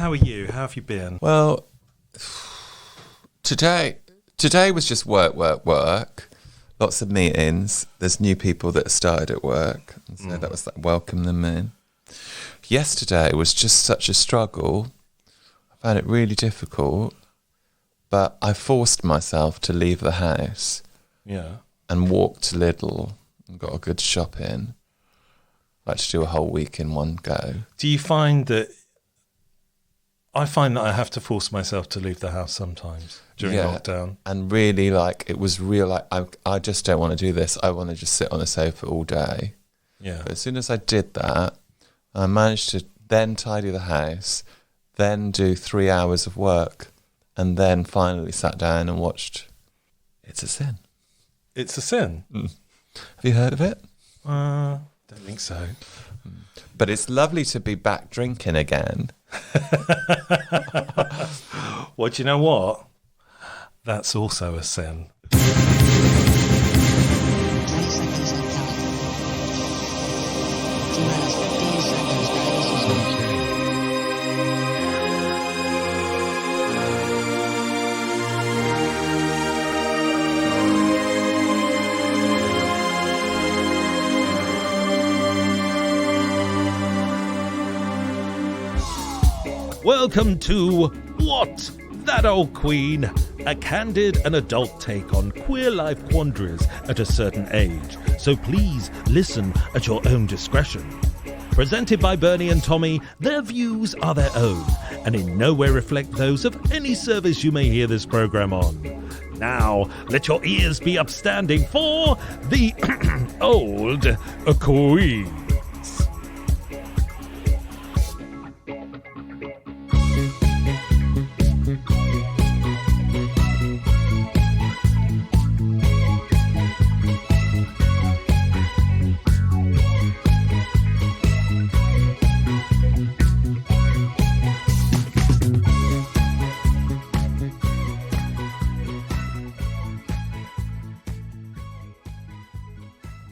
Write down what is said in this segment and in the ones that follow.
How are you? How have you been? Well, today was just work. Lots of meetings. There's new people that started at work, and so that was like welcome them in. Yesterday was just such a struggle. I found it really difficult, but I forced myself to leave the house. Yeah. And walk to Lidl and got a good shop in. I like to do a whole week in one go. Do you find that... I find that I have to force myself to leave the house sometimes during lockdown. And really, it was real, I just don't want to do this. I want to just sit on the sofa all day. Yeah. But as soon as I did that, I managed to then tidy the house, then do 3 hours of work, and then finally sat down and watched It's a Sin. It's a Sin? Have you heard of it? Don't think so. But it's lovely to be back drinking again. Well, do you know what? That's also a sin. Welcome to What? That Old Queen, a candid and adult take on queer life quandaries at a certain age. So please listen at your own discretion. Presented by Bernie and Tommy, their views are their own and in no way reflect those of any service you may hear this program on. Now, let your ears be upstanding for the Old Queen.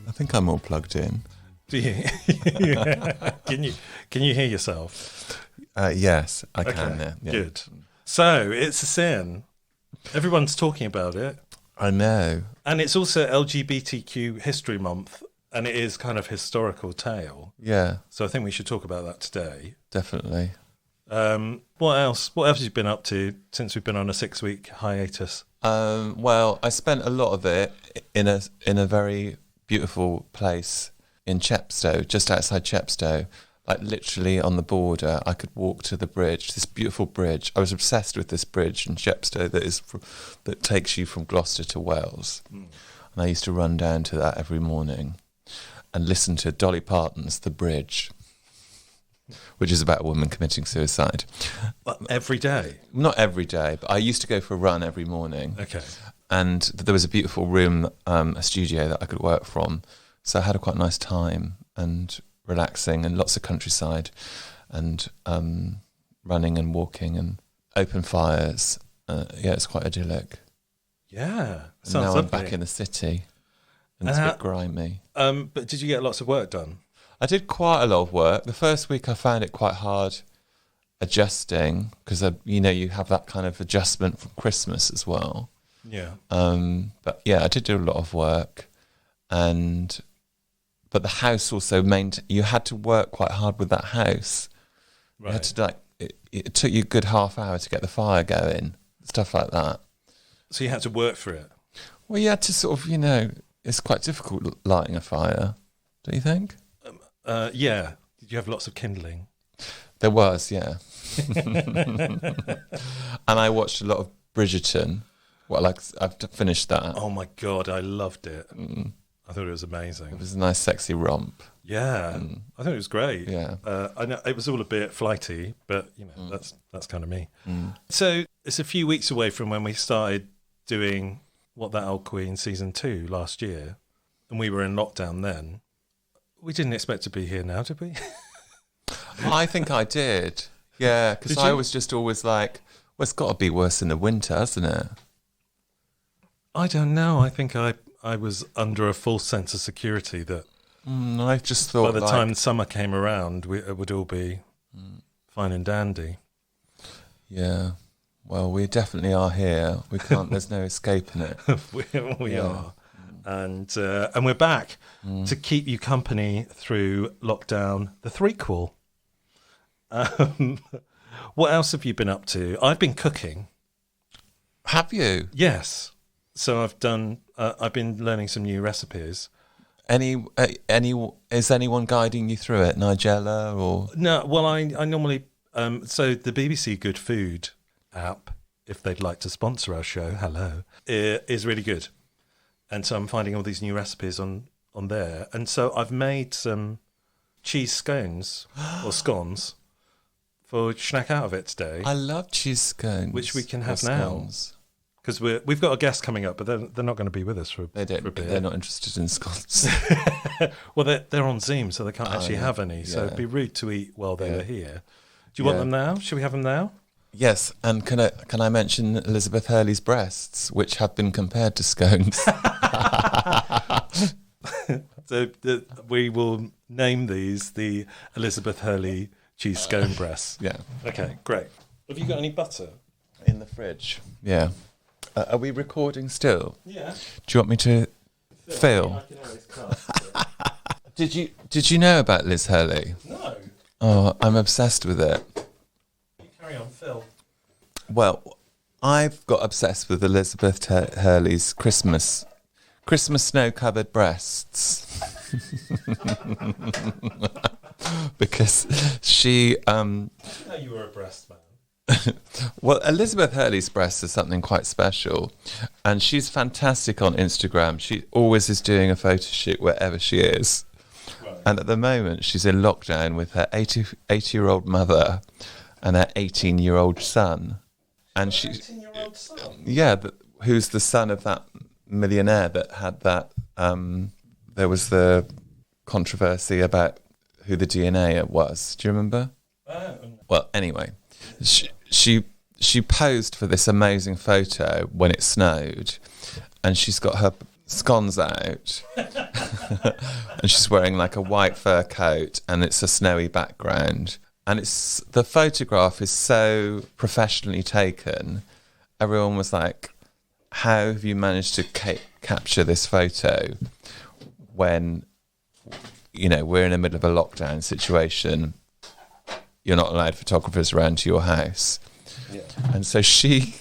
I think I'm all plugged in. Do you? Can you hear yourself? Yes, I can. Yeah. Good. So it's a sin. Everyone's talking about it. I know. And it's also LGBTQ History Month, and it is kind of historical tale. Yeah. So I think we should talk about that today. Definitely. What else? What else have you been up to since we've been on a 6-week hiatus? Well, I spent a lot of it in a very beautiful place in Chepstow, just outside Chepstow, like literally on the border. I could walk to the bridge, this beautiful bridge. I was obsessed with this bridge in Chepstow that takes you from Gloucester to Wales. And I used to run down to that every morning and listen to Dolly Parton's The Bridge, which is about a woman committing suicide. Well, every day? Not every day, but I used to go for a run every morning. Okay. And there was a beautiful room, a studio that I could work from. So I had a quite nice time and relaxing and lots of countryside and running and walking and open fires. It's quite idyllic. Yeah. And now I'm back in the city and it's a bit grimy. But did you get lots of work done? I did quite a lot of work. The first week I found it quite hard adjusting because, you have that kind of adjustment from Christmas as well. Yeah. But yeah, I did do a lot of work, but the house also you had to work quite hard with that house. Right. You had to it took you a good half hour to get the fire going, stuff like that. So you had to work for it. Well, you had to sort of, it's quite difficult lighting a fire, don't you think? Yeah. Did you have lots of kindling? There was, yeah. And I watched a lot of Bridgerton. Well, I've finished that. Oh my God, I loved it. I thought it was amazing. It was a nice, sexy romp. Yeah, I thought it was great. Yeah, I know it was all a bit flighty, but that's kind of me. So it's a few weeks away from when we started doing What That Old Queen season 2 last year, and we were in lockdown then. We didn't expect to be here now, did we? I think I did. Yeah, because I was just always like, well, it's got to be worse in the winter, hasn't it? I don't know. I think I was under a false sense of security that I just thought by the time summer came around, it would all be fine and dandy. Yeah. Well, we definitely are here. We can't. There's no escaping it. We are, and we're back to keep you company through lockdown. The threequel. What else have you been up to? I've been cooking. Have you? Yes. So I've done. I've been learning some new recipes. Is anyone guiding you through it? Nigella or No. Well, I normally. So the BBC Good Food app, if they'd like to sponsor our show, hello, is really good. And so I'm finding all these new recipes on there. And so I've made some cheese scones or scones for snack out of it today. I love cheese scones, which we can have now. Because we've got a guest coming up, but they're not going to be with us for a bit. They're not interested in scones. Well, they're on Zoom, so they can't actually have any. So it'd be rude to eat while they were here. Do you want them now? Should we have them now? Yes, and can I mention Elizabeth Hurley's breasts, which have been compared to scones? So we will name these the Elizabeth Hurley cheese scone breasts. Yeah. Okay, great. Have you got any butter? In the fridge. Yeah. Are we recording still? Yeah. Do you want me to fill? I can always cut. Did you know about Liz Hurley? No. Oh, I'm obsessed with it. You carry on, Phil. Well, I've got obsessed with Elizabeth Hurley's Christmas snow-covered breasts. Because she... I didn't know you were a breast man. Well, Elizabeth Hurley's breasts are something quite special. And she's fantastic on Instagram. She always is doing a photo shoot wherever she is. Right. And at the moment, she's in lockdown with her 80-year-old mother and her 18-year-old son. And she, 18-year-old son? Yeah, who's the son of that millionaire that had that... there was the controversy about who the DNA was. Do you remember? Well, anyway, she posed for this amazing photo when it snowed, and she's got her scones out, and she's wearing like a white fur coat, and it's a snowy background, and the photograph is so professionally taken. Everyone was like, "How have you managed to capture this photo when?" We're in the middle of a lockdown situation. You're not allowed photographers around to your house. Yeah. And so she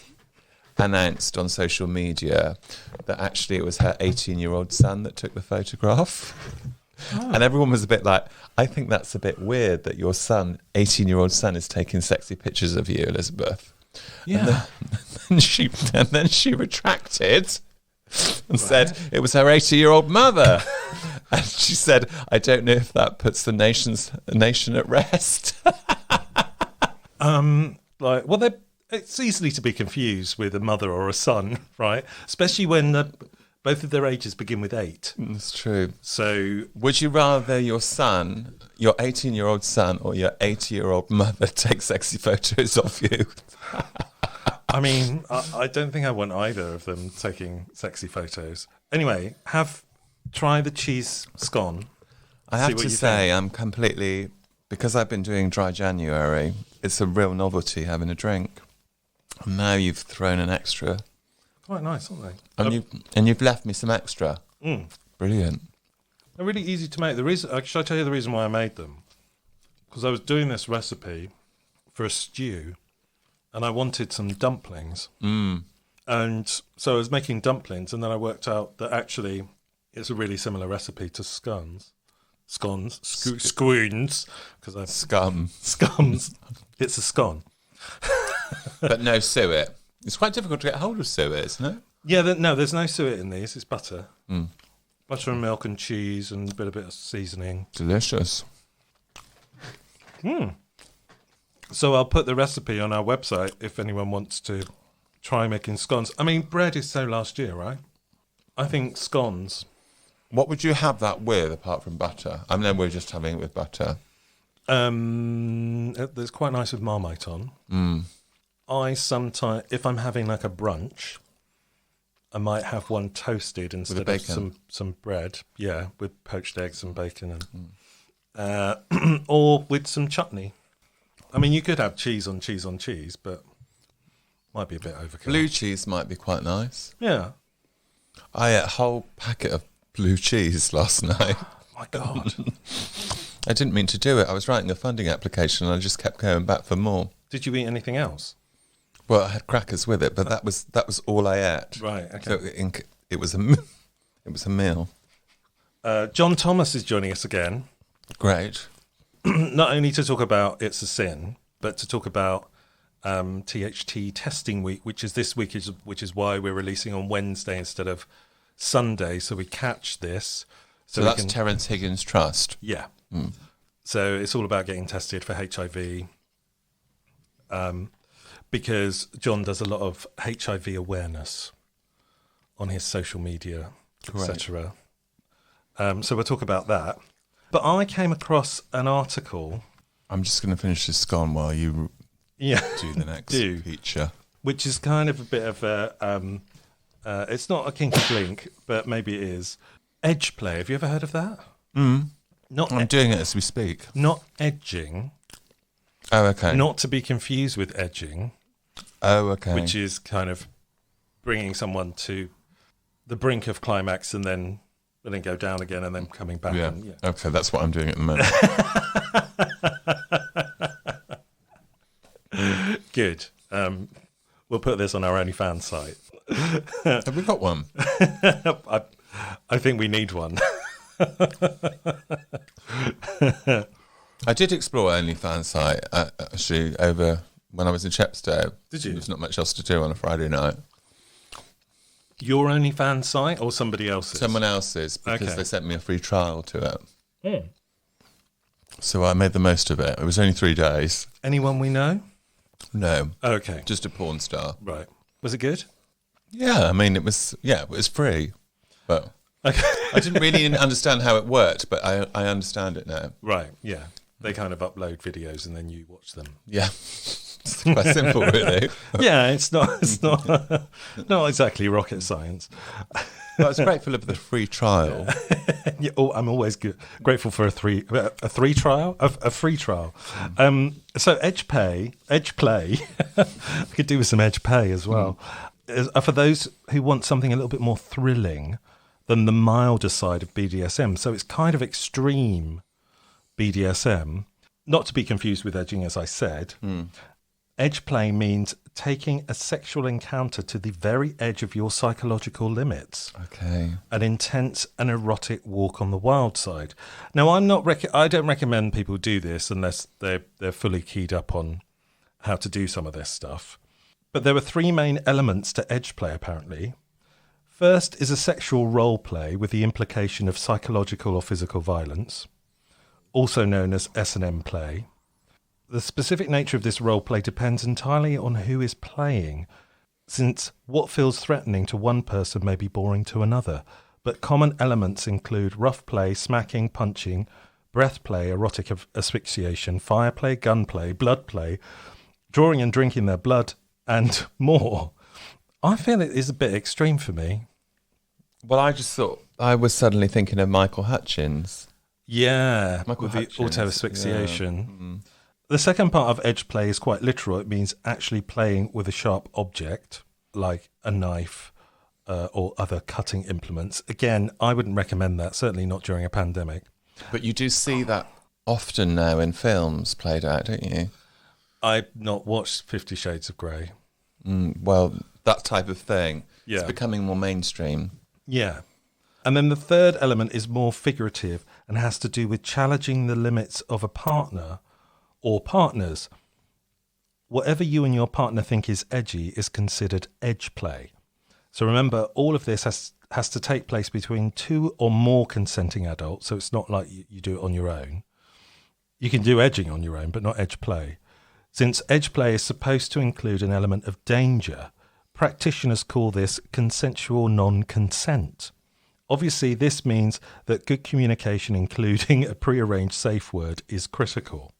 announced on social media that actually it was her 18-year-old son that took the photograph. Oh. And everyone was a bit like, I think that's a bit weird that your 18-year-old son is taking sexy pictures of you, Elizabeth. Yeah. And then she retracted and said it was her 80-year-old mother. And she said, I don't know if that puts the nation at rest. It's easily to be confused with a mother or a son, right? Especially when both of their ages begin with 8. That's true. So, would you rather your 18-year-old son, or your 80-year-old mother take sexy photos of you? I mean, I don't think I want either of them taking sexy photos. Anyway, try the cheese scone. I have to say, I'm completely... Because I've been doing dry January, it's a real novelty having a drink. And now you've thrown an extra. Quite nice, aren't they? And you've left me some extra. Brilliant. They're really easy to make. Should I tell you the reason why I made them? Because I was doing this recipe for a stew, and I wanted some dumplings. And so I was making dumplings, and then I worked out that actually it's a really similar recipe to scones. Scones. Because I Scones. It's a scone. But no suet. It's quite difficult to get hold of suet, isn't it? Yeah, there's no suet in these. It's butter. Butter and milk and cheese and a bit of seasoning. Delicious. So I'll put the recipe on our website if anyone wants to try making scones. I mean, bread is so last year, right? I think scones... What would you have that with apart from butter? I mean, we're just having it with butter. It's quite nice with Marmite on. I sometimes, if I'm having like a brunch, I might have one toasted instead of some bread. Yeah, with poached eggs and bacon, and or with some chutney. I mean, you could have cheese on cheese on cheese, but Might be a bit overkill. Blue cheese might be quite nice. Yeah. I ate a whole packet of blue cheese last night. My God. I didn't mean to do it. I was writing a funding application and I just kept going back for more. Did you eat anything else? Well, I had crackers with it, but that was all I ate. Right, okay. So it was a meal. John Thomas is joining us again. Great. Not only to talk about It's a Sin, but to talk about THT testing week, which is this week, which is why we're releasing on Wednesday instead of Sunday, so we catch this. So that's Terence Higgins Trust. Yeah. So it's all about getting tested for HIV, because John does a lot of HIV awareness on his social media, etc. So we'll talk about that. But I came across an article. I'm just going to finish this scone while you do the next feature. Which is kind of a bit of a... it's not a kinky blink, but maybe it is. Edge play. Have you ever heard of that? I'm doing it as we speak. Not edging. Oh, okay. Not to be confused with edging. Oh, okay. Which is kind of bringing someone to the brink of climax and then go down again and then coming back. Yeah. And, Okay, that's what I'm doing at the moment. Good. We'll put this on our OnlyFans site. Have we got one? I think we need one. I did explore OnlyFans site actually over when I was in Chepstow. Did you? There's not much else to do on a Friday night. Your OnlyFans site or somebody else's? Someone else's, because they sent me a free trial to it. Hmm. So I made the most of it. It was only 3 days. Anyone we know? No. Okay. Just a porn star. Right. Was it good? Yeah, I mean, it was free. But Okay. I didn't really understand how it worked, but I understand it now. Right, yeah. They kind of upload videos and then you watch them. Yeah. It's quite simple, really. Yeah, it's not not exactly rocket science. But I was grateful of the free trial. Yeah, I'm always grateful for a free trial. So edge play, I could do with some edge pay as well. For those who want something a little bit more thrilling than the milder side of BDSM. So it's kind of extreme BDSM, not to be confused with edging, as I said. Edge play means taking a sexual encounter to the very edge of your psychological limits. Okay. An intense and erotic walk on the wild side. Now, I don't recommend people do this unless they're fully keyed up on how to do some of this stuff. But there are 3 main elements to edge play, apparently. First is a sexual role play with the implication of psychological or physical violence, also known as S&M play. The specific nature of this role play depends entirely on who is playing, since what feels threatening to one person may be boring to another. But common elements include rough play, smacking, punching, breath play, erotic asphyxiation, fire play, gun play, blood play, drawing and drinking their blood, and more. I feel it is a bit extreme for me. Well, I just thought I was suddenly thinking of Michael Hutchins. Yeah, Michael with the Hutchins, auto-asphyxiation. The second part of edge play is quite literal. It means actually playing with a sharp object, like a knife or other cutting implements. Again, I wouldn't recommend that, certainly not during a pandemic. But you do see that often now in films played out, don't you? I've not watched 50 Shades of Grey. Well, that type of thing. Yeah. It's becoming more mainstream. Yeah. And then the third element is more figurative and has to do with challenging the limits of a partner or partners. Whatever you and your partner think is edgy is considered edge play. So remember, all of this has to take place between 2 or more consenting adults, so it's not like you do it on your own. You can do edging on your own, but not edge play. Since edge play is supposed to include an element of danger, practitioners call this consensual non-consent. Obviously, this means that good communication, including a prearranged safe word, is critical.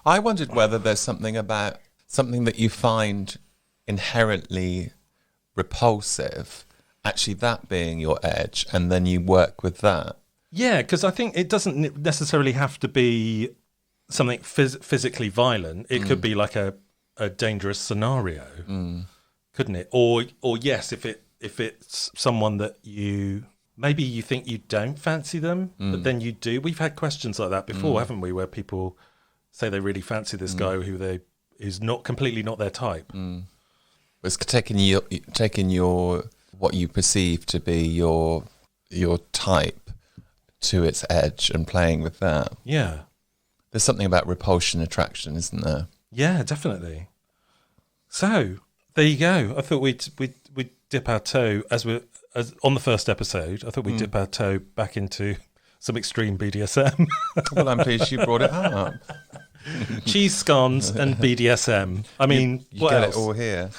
I wondered whether there's something that you find inherently repulsive, actually that being your edge, and then you work with that. Yeah, because I think it doesn't necessarily have to be something physically violent. It could be like a a dangerous scenario, couldn't it? Or yes, if it's someone that maybe you think you don't fancy them, but then you do. We've had questions like that before, haven't we? Where people say they really fancy this guy who's not completely not their type. It's taking your what you perceive to be your type to its edge and playing with that. Yeah. There's something about repulsion attraction, isn't there? Yeah, definitely. So there you go. I thought we'd dip our toe as on the first episode. I thought we'd dip our toe back into some extreme BDSM. Well, I'm pleased you brought it up. Cheese scones and BDSM. I mean, you what get else? It all here.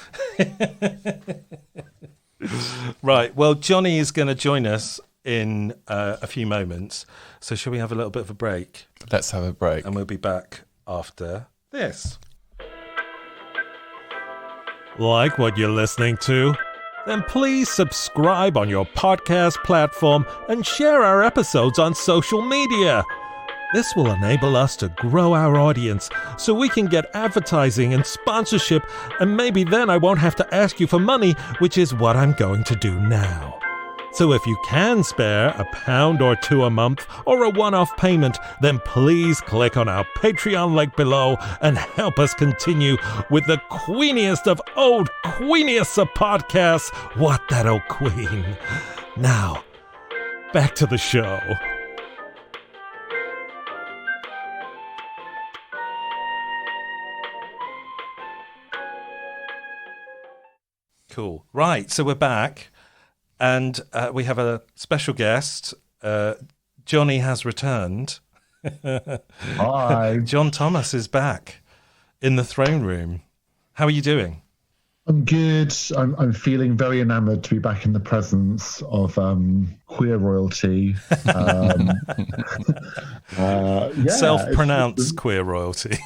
Right. Well, Johnny is going to join us in a few moments. So shall we have a little bit of a break? Let's have a break. And we'll be back after this. Like what you're listening to? Then please subscribe on your podcast platform and share our episodes on social media. This will enable us to grow our audience so we can get advertising and sponsorship, and maybe then I won't have to ask you for money, which is what I'm going to do now. So if you can spare £1 or £2 a month or a one-off payment, then please click on our Patreon link below and help us continue with the queeniest of old queeniest of podcasts, What That Old Queen. Now, back to the show. Cool. Right, so we're back. And we have a special guest. Johnny has returned. Hi. John Thomas is back in the throne room. How are you doing? I'm good. I'm feeling very enamoured to be back in the presence of queer royalty. Self-pronounced queer royalty.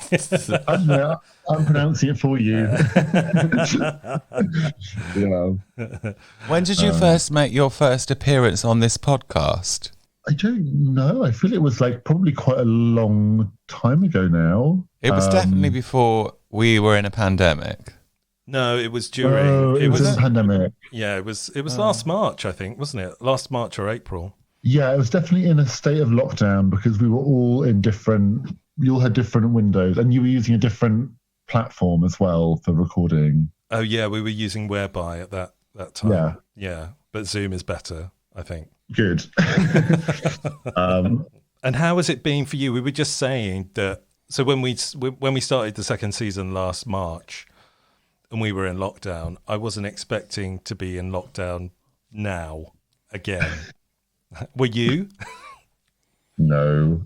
I'm pronouncing it for you. When did you first make your first appearance on this podcast? I don't know. I feel it was probably quite a long time ago now. It was definitely before we were in a pandemic. No, it was during. It was a pandemic. Yeah, it was last March, I think, wasn't it? Last March or April. Yeah, it was definitely in a state of lockdown because we were all in different. You all had different windows, and you were using a different platform as well for recording. Oh yeah, we were using Whereby at that time. Yeah, but Zoom is better, I think. Good. And how has it been for you? We were just saying that. So when we started the second season last March. And we were in lockdown, I wasn't expecting to be in lockdown now again. Were you? No.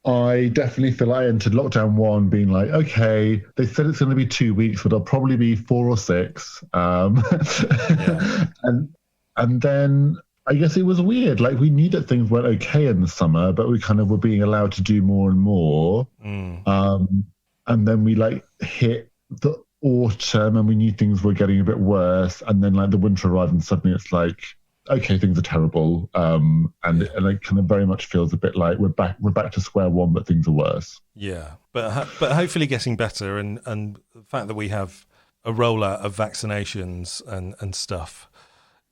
I definitely feel I entered lockdown 1 being like, okay, they said it's going to be 2 weeks, but it'll probably be 4 or 6. Yeah. And then I guess it was weird. We knew that things weren't okay in the summer, but we kind of were being allowed to do more and more. And then we hit the autumn and we knew things were getting a bit worse, and then the winter arrived and suddenly it's okay, things are terrible, and it kind of very much feels a bit like we're back to square one, but things are worse. Yeah, but hopefully getting better, and the fact that we have a rollout of vaccinations and stuff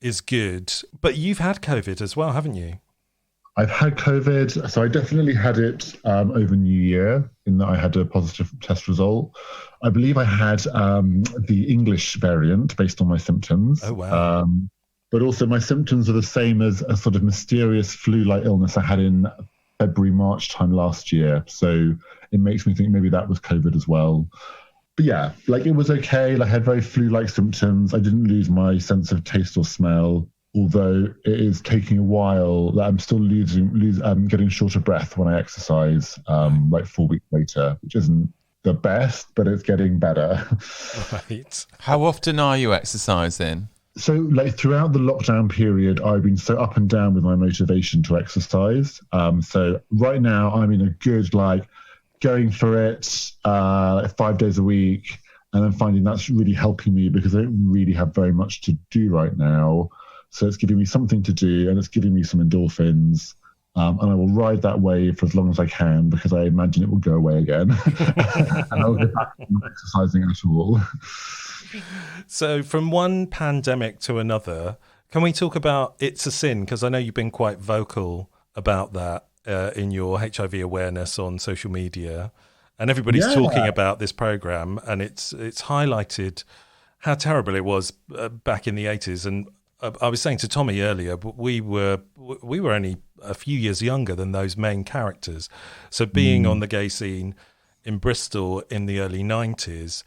is good. But you've had COVID as well, haven't you? I've had COVID, so I definitely had it over New Year, in that I had a positive test result. I believe I had the English variant based on my symptoms. Oh, wow. But also my symptoms are the same as a sort of mysterious flu-like illness I had in February, March time last year. So it makes me think maybe that was COVID as well. But yeah, it was okay. I had very flu-like symptoms. I didn't lose my sense of taste or smell. Although it is taking a while, I'm still getting short of breath when I exercise, 4 weeks later, which isn't the best, but it's getting better. Right. How often are you exercising? So, throughout the lockdown period, I've been so up and down with my motivation to exercise. So right now, I'm in a good, going for it 5 days a week, and then finding that's really helping me because I don't really have very much to do right now. So it's giving me something to do, and it's giving me some endorphins. And I will ride that wave for as long as I can because I imagine it will go away again. And I'll get back to not exercising at all. So from one pandemic to another, can we talk about It's a Sin? Because I know you've been quite vocal about that in your HIV awareness on social media. And everybody's talking about this program, and it's highlighted how terrible it was back in the 80s. And I was saying to Tommy earlier, but we were only a few years younger than those main characters. So being on the gay scene in Bristol in the early 90s,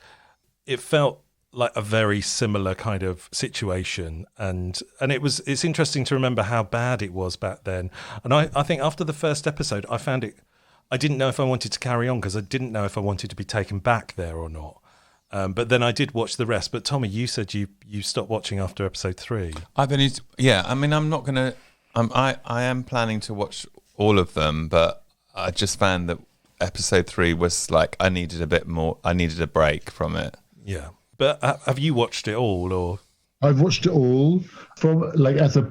it felt like a very similar kind of situation. And it's interesting to remember how bad it was back then. And I think after the first episode, I didn't know if I wanted to carry on because I didn't know if I wanted to be taken back there or not. But then I did watch the rest. But Tommy, you said you stopped watching after episode 3. I'm not going to... I am planning to watch all of them, but I just found that episode 3 was like I needed a bit more. I needed a break from it. Yeah, but have you watched it all, or? I've watched it all from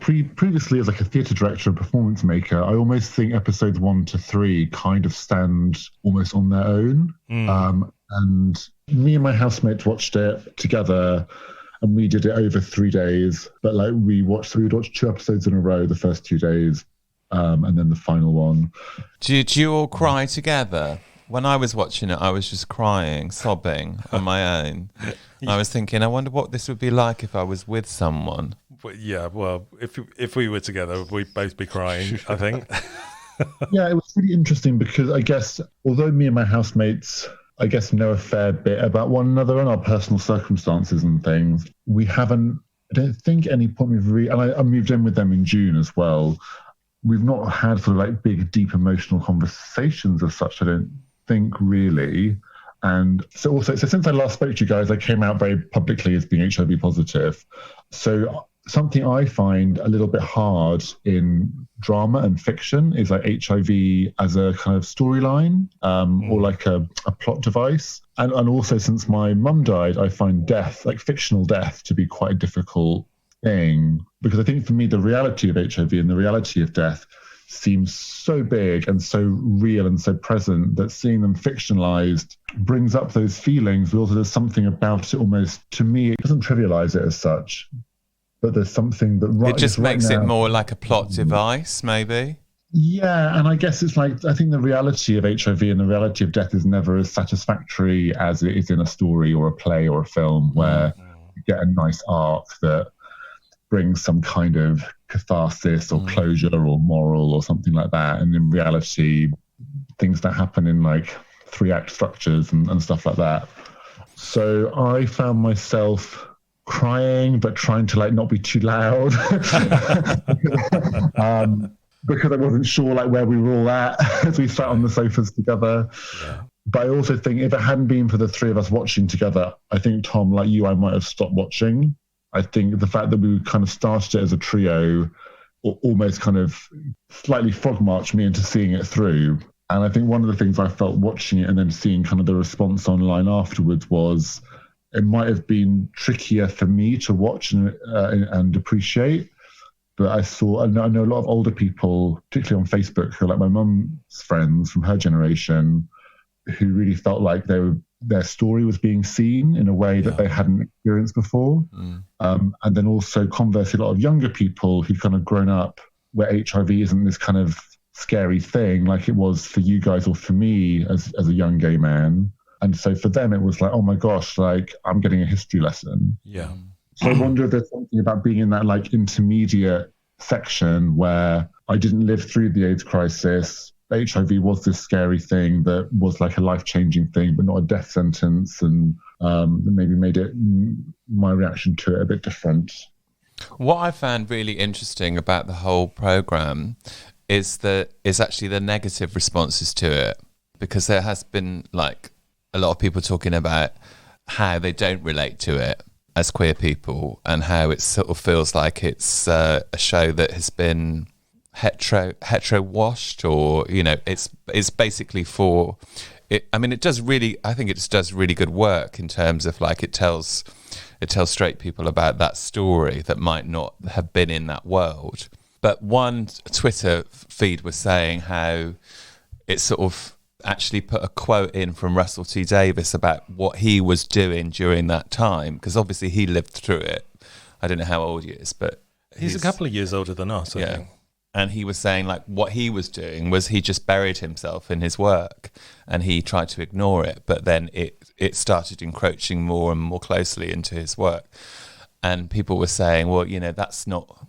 previously as like a theatre director and performance maker. I almost think episodes 1 to 3 kind of stand almost on their own. And me and my housemates watched it together. And we did it over 3 days, but we would watch 2 episodes in a row the first 2 days, and then the final one. Did you all cry together? When I was watching it, I was just crying, sobbing on my own. I was thinking, I wonder what this would be like if I was with someone. Yeah, well, if we were together, we'd both be crying, I think. Yeah, it was really interesting because I guess, although me and my housemates know a fair bit about one another and our personal circumstances and things, I don't think any point and I moved in with them in June as well. We've not had sort of big, deep emotional conversations as such, I don't think really. And so since I last spoke to you guys, I came out very publicly as being HIV positive. So something I find a little bit hard in drama and fiction is HIV as a kind of storyline or a plot device. And also since my mum died, I find death, fictional death, to be quite a difficult thing. Because I think for me, the reality of HIV and the reality of death seems so big and so real and so present that seeing them fictionalized brings up those feelings. But also there's something about it almost, to me, it doesn't trivialize it as such. But there's something that it just makes it more like a plot device, maybe. Yeah, and I guess it's I think the reality of HIV and the reality of death is never as satisfactory as it is in a story or a play or a film where you get a nice arc that brings some kind of catharsis or closure or moral or something like that. And in reality, things that happen in 3-act structures and stuff like that. So I found myself crying but trying to not be too loud because I wasn't sure where we were all at as we sat on the sofas together. But I also think if it hadn't been for the 3 of us watching together, I think, Tom, like you, I might have stopped watching. I think the fact that we kind of started it as a trio almost kind of slightly frog marched me into seeing it through. And I think one of the things I felt watching it and then seeing kind of the response online afterwards was it might have been trickier for me to watch and appreciate. But I know a lot of older people, particularly on Facebook, who are like my mum's friends from her generation, who really felt like their story was being seen in a way that they hadn't experienced before. And then also conversely, a lot of younger people who've kind of grown up where HIV isn't this kind of scary thing like it was for you guys or for me as a young gay man. And so for them, it was like, oh my gosh, I'm getting a history lesson. Yeah. So I wonder if there's something about being in that intermediate section where I didn't live through the AIDS crisis. HIV was this scary thing that was a life-changing thing, but not a death sentence, and maybe made my reaction to it a bit different. What I found really interesting about the whole program is actually the negative responses to it, because there has been a lot of people talking about how they don't relate to it as queer people and how it sort of feels like it's a show that has been hetero washed, or it's basically for it. I mean, it does really, I think it just does really good work in terms of it tells straight people about that story that might not have been in that world. But one Twitter feed was saying how it sort of actually put a quote in from Russell T Davies about what he was doing during that time, because obviously he lived through it. I don't know how old he is, but he's a couple of years older than us, I think. And he was saying, like, what he was doing was he just buried himself in his work and he tried to ignore it, but then it started encroaching more and more closely into his work. And people were saying, well, you know, that's not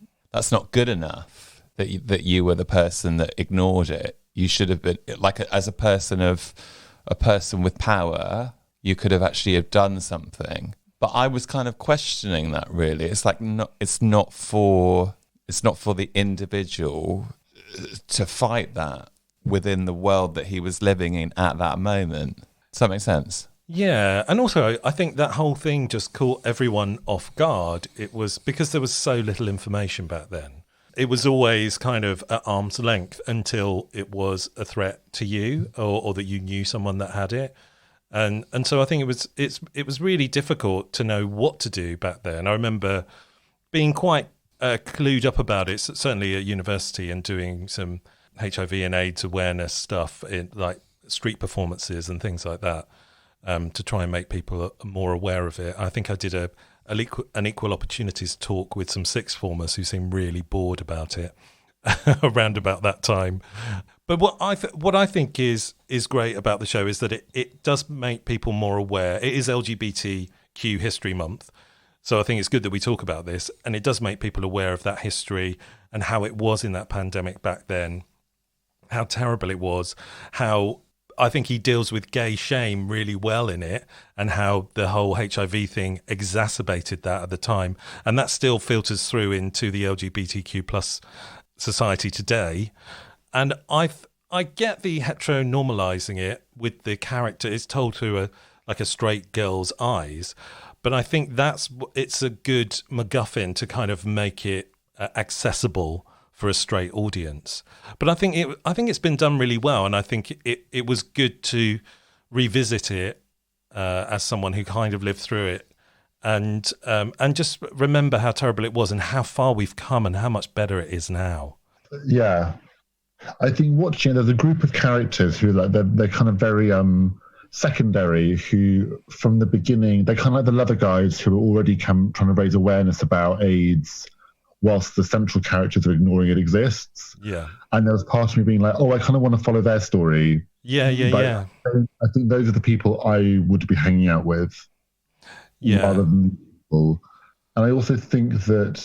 good enough that you were the person that ignored it. You should have been, like, as a person with power, you could have actually have done something. But I was kind of questioning that, really. It's like, it's not for the individual to fight that within the world that he was living in at that moment. Does that make sense? Yeah, and also I think that whole thing just caught everyone off guard. It was because there was so little information back then. It was always kind of at arm's length until it was a threat to you or that you knew someone that had it. And so I think it was really difficult to know what to do back then. I remember being quite clued up about it, certainly at university, and doing some HIV and AIDS awareness stuff in like street performances and things like that, to try and make people more aware of it. I think I did an equal opportunities talk with some sixth formers who seemed really bored about it around about that time. But what I think is great about the show is that it does make people more aware. It is LGBTQ History Month, so I think it's good that we talk about this, and it does make people aware of that history and how it was in that pandemic back then, how terrible it was, how I think he deals with gay shame really well in it, and how the whole HIV thing exacerbated that at the time. And that still filters through into the LGBTQ plus society today. And I get the heteronormalizing it with the character. It's told through a straight girl's eyes. But I think it's a good MacGuffin to kind of make it accessible for a straight audience. But I think it's been done really well, and I think it was good to revisit it as someone who kind of lived through it, and just remember how terrible it was and how far we've come and how much better it is now. Yeah, I think watching there's a group of characters who they're kind of very secondary, who from the beginning they're kind of like the leather guys who are already trying to raise awareness about AIDS, whilst the central characters are ignoring it exists. Yeah. And there was part of me being like, oh, I kind of want to follow their story. Yeah. I think those are the people I would be hanging out with. Yeah. Rather than people. And I also think that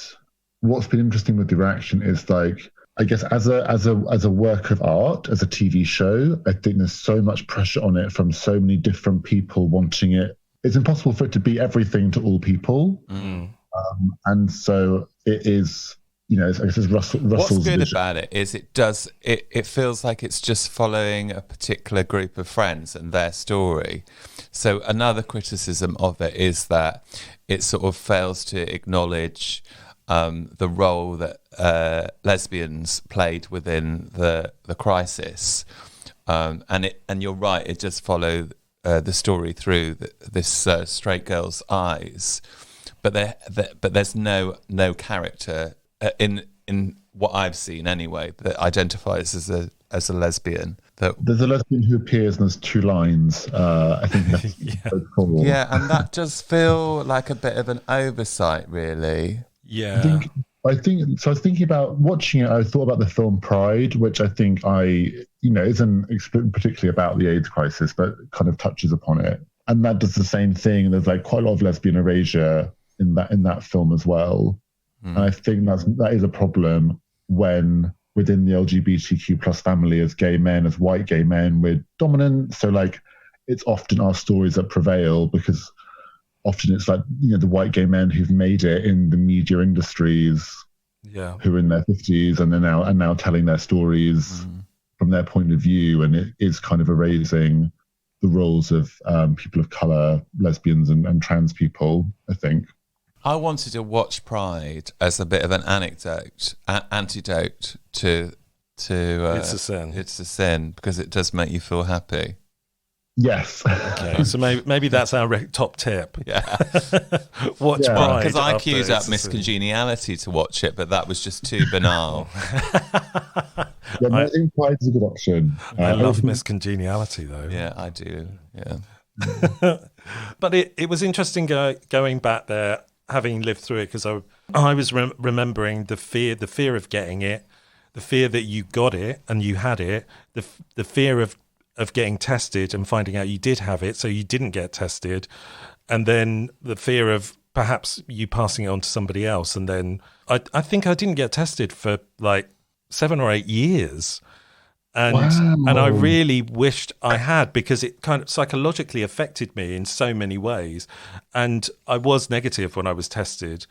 what's been interesting with the reaction is, like, I guess as a work of art, as a TV show, I think there's so much pressure on it from so many different people wanting it. It's impossible for it to be everything to all people. Mm. And so it is, I guess it's Russell's What's good vision. about it is it feels like it's just following a particular group of friends and their story. So another criticism of it is that it sort of fails to acknowledge the role that lesbians played within the crisis. And you're right, it does follow the story through this straight girl's eyes. But there's no character in what I've seen anyway that identifies as a lesbian. There's a lesbian who appears and there's two lines. I think that's so cool. Yeah, and that does feel like a bit of an oversight, really. Yeah. I think so. I was thinking about watching it. I thought about the film Pride, which I think isn't particularly about the AIDS crisis, but kind of touches upon it. And that does the same thing. There's like quite a lot of lesbian erasure in that film as well. And I think that is a problem when within the LGBTQ plus family, as gay men, as white gay men, we're dominant. So like it's often our stories that prevail, because often it's like, the white gay men who've made it in the media industries, who are in their 50s and are now telling their stories from their point of view. And it is kind of erasing the roles of people of colour, lesbians and trans people, I think. I wanted to watch Pride as a bit of an antidote to It's a Sin. It's a Sin, because it does make you feel happy. Yes. Okay, so maybe that's our top tip. Yeah. Watch Yeah. Pride. Because I after queued up it's Miss Congeniality to watch it, but that was just too banal. Yeah, no, I think Pride is a good option. I love think- Miss Congeniality, though. Yeah, I do. Yeah. But it was interesting going back there, having lived through it, because I was remembering the fear of getting it, the fear that you got it and you had it, the fear of getting tested and finding out you did have it, so you didn't get tested, and then the fear of perhaps you passing it on to somebody else. And then I think I didn't get tested for like 7 or 8 years. And I really wished I had, because it kind of psychologically affected me in so many ways. And I was negative when I was tested.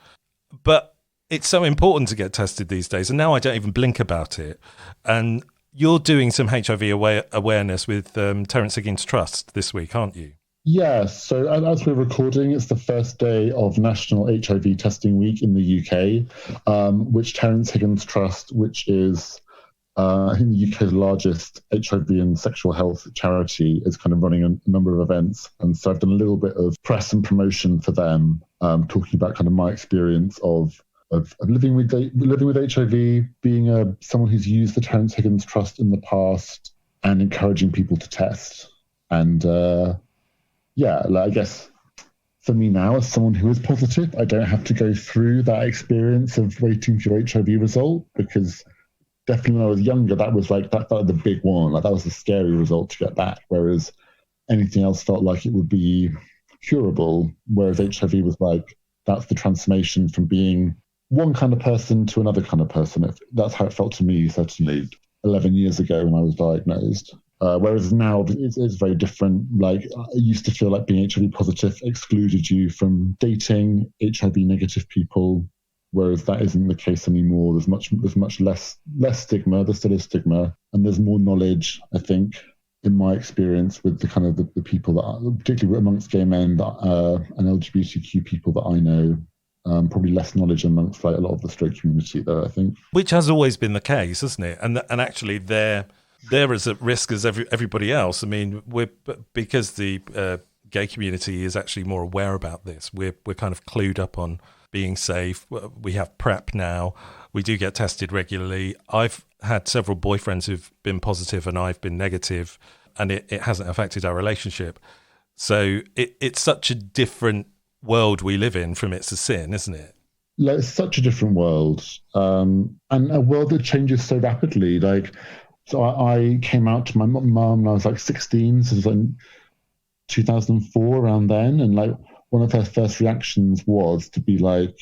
But it's so important to get tested these days. And now I don't even blink about it. And you're doing some HIV awareness with Terence Higgins Trust this week, aren't you? Yeah, so as we're recording, it's the first day of National HIV Testing Week in the UK, which Terence Higgins Trust, which is I think the UK's largest HIV and sexual health charity, is kind of running a number of events. And so I've done a little bit of press and promotion for them, talking about kind of my experience of living with HIV, being someone who's used the Terence Higgins Trust in the past, and encouraging people to test. And I guess for me now, as someone who is positive, I don't have to go through that experience of waiting for your HIV result, because definitely when I was younger, that was like that was the big one. Like that was a scary result to get back. Whereas anything else felt like it would be curable. Whereas HIV was like, that's the transformation from being one kind of person to another kind of person. That's how it felt to me, certainly 11 years ago when I was diagnosed. Whereas now it's very different. Like I used to feel like being HIV positive excluded you from dating HIV negative people. Whereas that isn't the case anymore. There's much less stigma. There's still a stigma, and there's more knowledge, I think, in my experience with the kind of the people that are, particularly amongst gay men and LGBTQ people that I know. Probably less knowledge amongst like a lot of the straight community, though, I think. Which has always been the case, isn't it? And actually, they're as at risk as everybody else. I mean, because the gay community is actually more aware about this. We're kind of clued up on being safe. We have PrEP now. We do get tested regularly. I've had several boyfriends who've been positive and I've been negative, and it hasn't affected our relationship. So it's such a different world we live in from It's a Sin, isn't it? Like, it's such a different world, and a world that changes so rapidly. Like, so I came out to my mum when I was like 16, so it was like 2004, around then, and like one of her first reactions was to be like,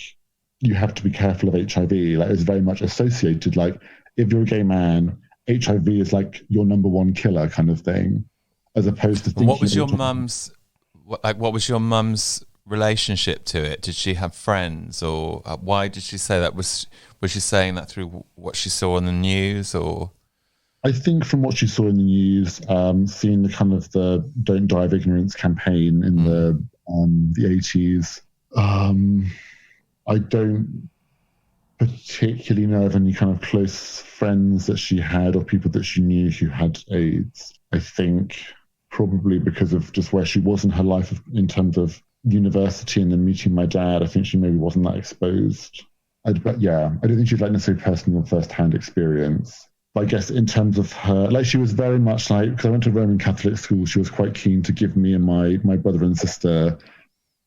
you have to be careful of HIV. Like, it's very much associated, like, if you're a gay man, HIV is like your number one killer kind of thing, as opposed to thinking... What was your mum's relationship to it? Did she have friends, or why did she say that? Was she saying that through what she saw on the news, or? I think from what she saw in the news, seeing the kind of the Don't Die of Ignorance campaign in the 80s, I don't particularly know of any kind of close friends that she had or people that she knew who had AIDS. I think probably because of just where she was in her life in terms of university and then meeting my dad, I think she maybe wasn't that exposed. But yeah, I don't think she'd like necessarily personal first-hand experience. But I guess in terms of her, like, she was very much like, because I went to Roman Catholic school, she was quite keen to give me and my brother and sister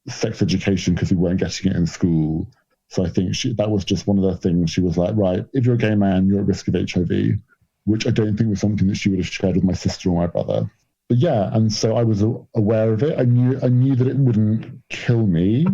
sex education because we weren't getting it in school. So I think that was just one of the things. She was like, right, if you're a gay man, you're at risk of HIV, which I don't think was something that she would have shared with my sister or my brother. But yeah, and so I was aware of it. I knew that it wouldn't kill me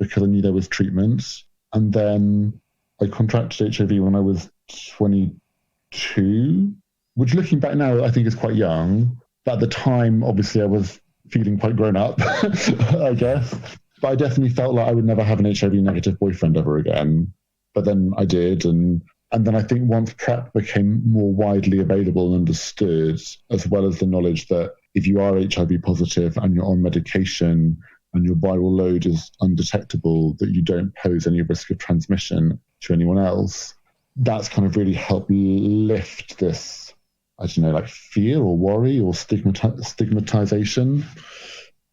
because I knew there was treatment. And then I contracted HIV when I was 22, which looking back now, I think is quite young. But at the time, obviously, I was feeling quite grown up, I guess. But I definitely felt like I would never have an HIV negative boyfriend ever again. But then I did. And then I think once PrEP became more widely available and understood, as well as the knowledge that if you are HIV positive and you're on medication and your viral load is undetectable, that you don't pose any risk of transmission to anyone else, that's kind of really helped lift this I don't know, like fear or worry or stigmatization.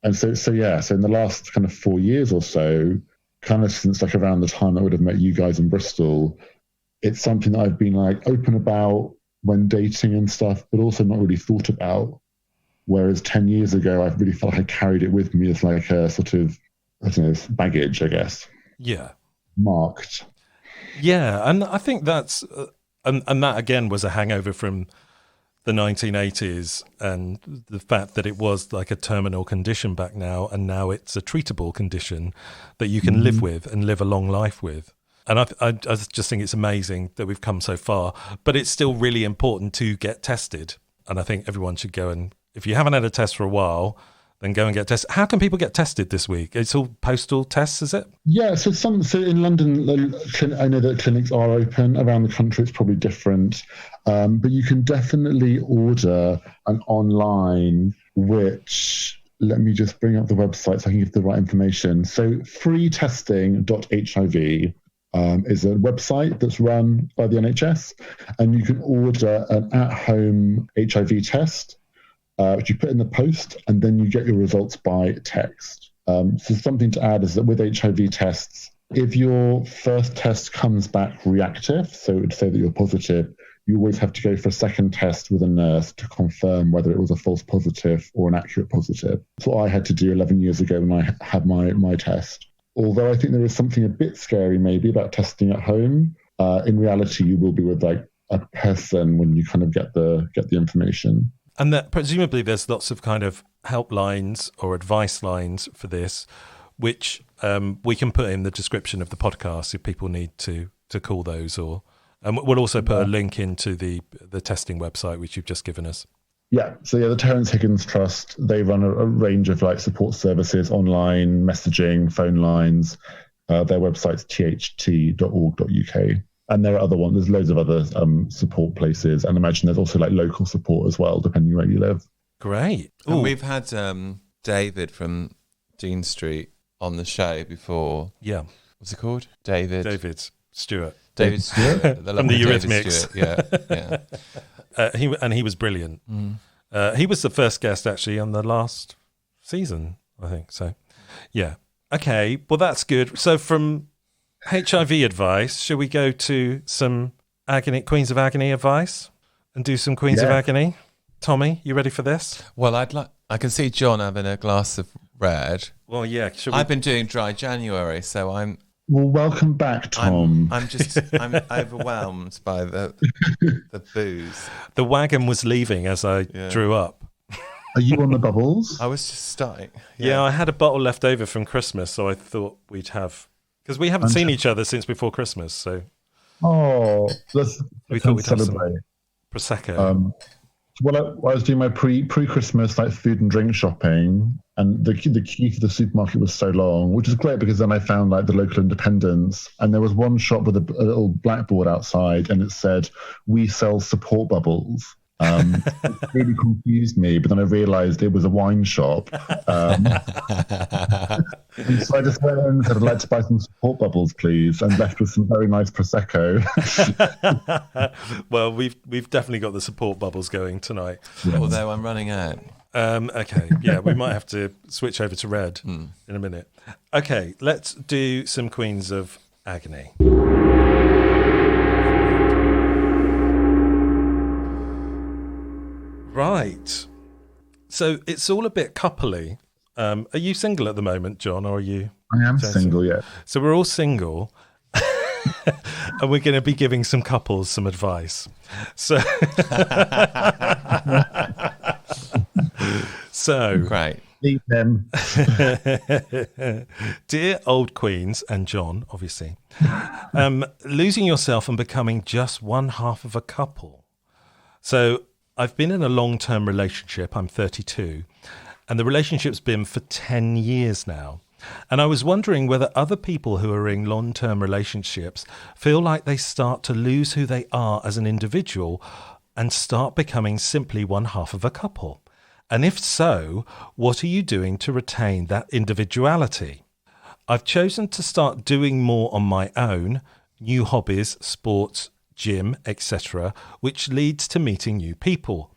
And so in the last kind of 4 years or so, kind of since like around the time I would have met you guys in Bristol, it's something that I've been like open about when dating and stuff, but also not really thought about. Whereas 10 years ago, I really felt like I carried it with me as like a sort of, I don't know, baggage, I guess. Yeah. Marked. Yeah. And I think that's, and that again was a hangover from the 1980s and the fact that it was like a terminal condition back now, and now it's a treatable condition that you can live with and live a long life with. And I just think it's amazing that we've come so far, but it's still really important to get tested. And I think everyone should go, and if you haven't had a test for a while, then go and get tested. How can people get tested this week? It's all postal tests, is it? Yeah, so in London, I know that clinics are open. Around the country, it's probably different. But you can definitely order an online, which, let me just bring up the website so I can give the right information. So freetesting.hiv is a website that's run by the NHS, and you can order an at-home HIV test, which you put in the post, and then you get your results by text. So something to add is that with HIV tests, if your first test comes back reactive, so it would say that you're positive, you always have to go for a second test with a nurse to confirm whether it was a false positive or an accurate positive. That's what I had to do 11 years ago when I had my test. Although I think there is something a bit scary maybe about testing at home. In reality, you will be with like a person when you kind of get the information. And that presumably there's lots of kind of helplines or advice lines for this, which we can put in the description of the podcast if people need to call those. Or we'll also put a link into the testing website, which you've just given us. Yeah. So the Terence Higgins Trust, they run a range of like support services, online, messaging, phone lines. Their website's tht.org.uk. And there are other ones. There's loads of other support places. And I imagine there's also like local support as well, depending where you live. Great. Ooh. And we've had David from Dean Street on the show before. Yeah. What's it called? David Stewart. David Stewart. From the Eurythmics. Yeah. He was brilliant. He was the first guest actually on the last season, I think. So, yeah. Okay. Well, that's good. So from HIV advice, should we go to some Queens of Agony advice and do some Queens of Agony? Tommy, you ready for this? Well, I can see John having a glass of red. Well, yeah. I've been doing dry January, so I'm... Well, welcome back, Tom. I'm overwhelmed by the booze. The wagon was leaving as I drew up. Are you on the bubbles? I was just starting. Yeah, I had a bottle left over from Christmas, so I thought we'd have... Because we haven't seen each other since before Christmas, so... Oh, we thought we'd have some Prosecco. Well, I was doing my pre-Christmas like food and drink shopping, and the queue for the supermarket was so long, which is great because then I found like the local independents, and there was one shop with a little blackboard outside, and it said, "We sell support bubbles." It really confused me, but then I realised it was a wine shop. And so I just went in and said, "I'd like to buy some support bubbles, please," and left with some very nice Prosecco. Well, we've definitely got the support bubbles going tonight. Yes. Although I'm running out. Okay, yeah, we might have to switch over to red in a minute. Okay, let's do some Queens of Agony. Right. So it's all a bit coupley. Are you single at the moment, John, or are you? I am single, yeah. So we're all single. And we're going to be giving some couples some advice. So, great. Leave them. Dear old queens and John, obviously, losing yourself and becoming just one half of a couple. So I've been in a long-term relationship. I'm 32, and the relationship's been for 10 years now. And I was wondering whether other people who are in long-term relationships feel like they start to lose who they are as an individual and start becoming simply one half of a couple. And if so, what are you doing to retain that individuality? I've chosen to start doing more on my own, new hobbies, sports, gym, etc., which leads to meeting new people.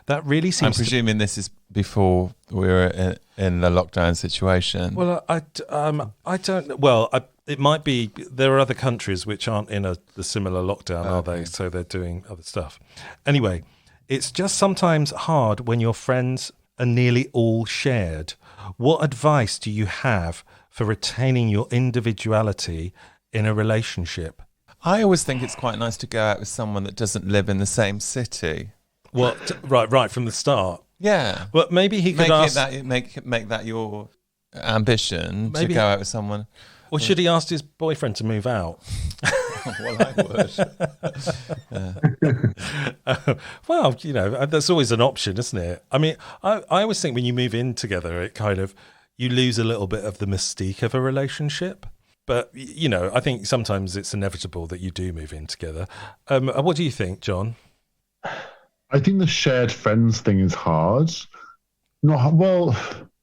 That really seems. I'm presuming this is before we were in the lockdown situation. Well, I don't. Well, it might be. There are other countries which aren't in the similar lockdown, are they? So they're doing other stuff. Anyway, it's just sometimes hard when your friends are nearly all shared. What advice do you have for retaining your individuality in a relationship? I always think it's quite nice to go out with someone that doesn't live in the same city. What? Right from the start. Yeah. Well, maybe he could ask. Make that your ambition to go out with someone. Or should he ask his boyfriend to move out? Well, I would. Well, that's always an option, isn't it? I mean, I always think when you move in together, it kind of, you lose a little bit of the mystique of a relationship. But, I think sometimes it's inevitable that you do move in together. What do you think, John? I think the shared friends thing is hard.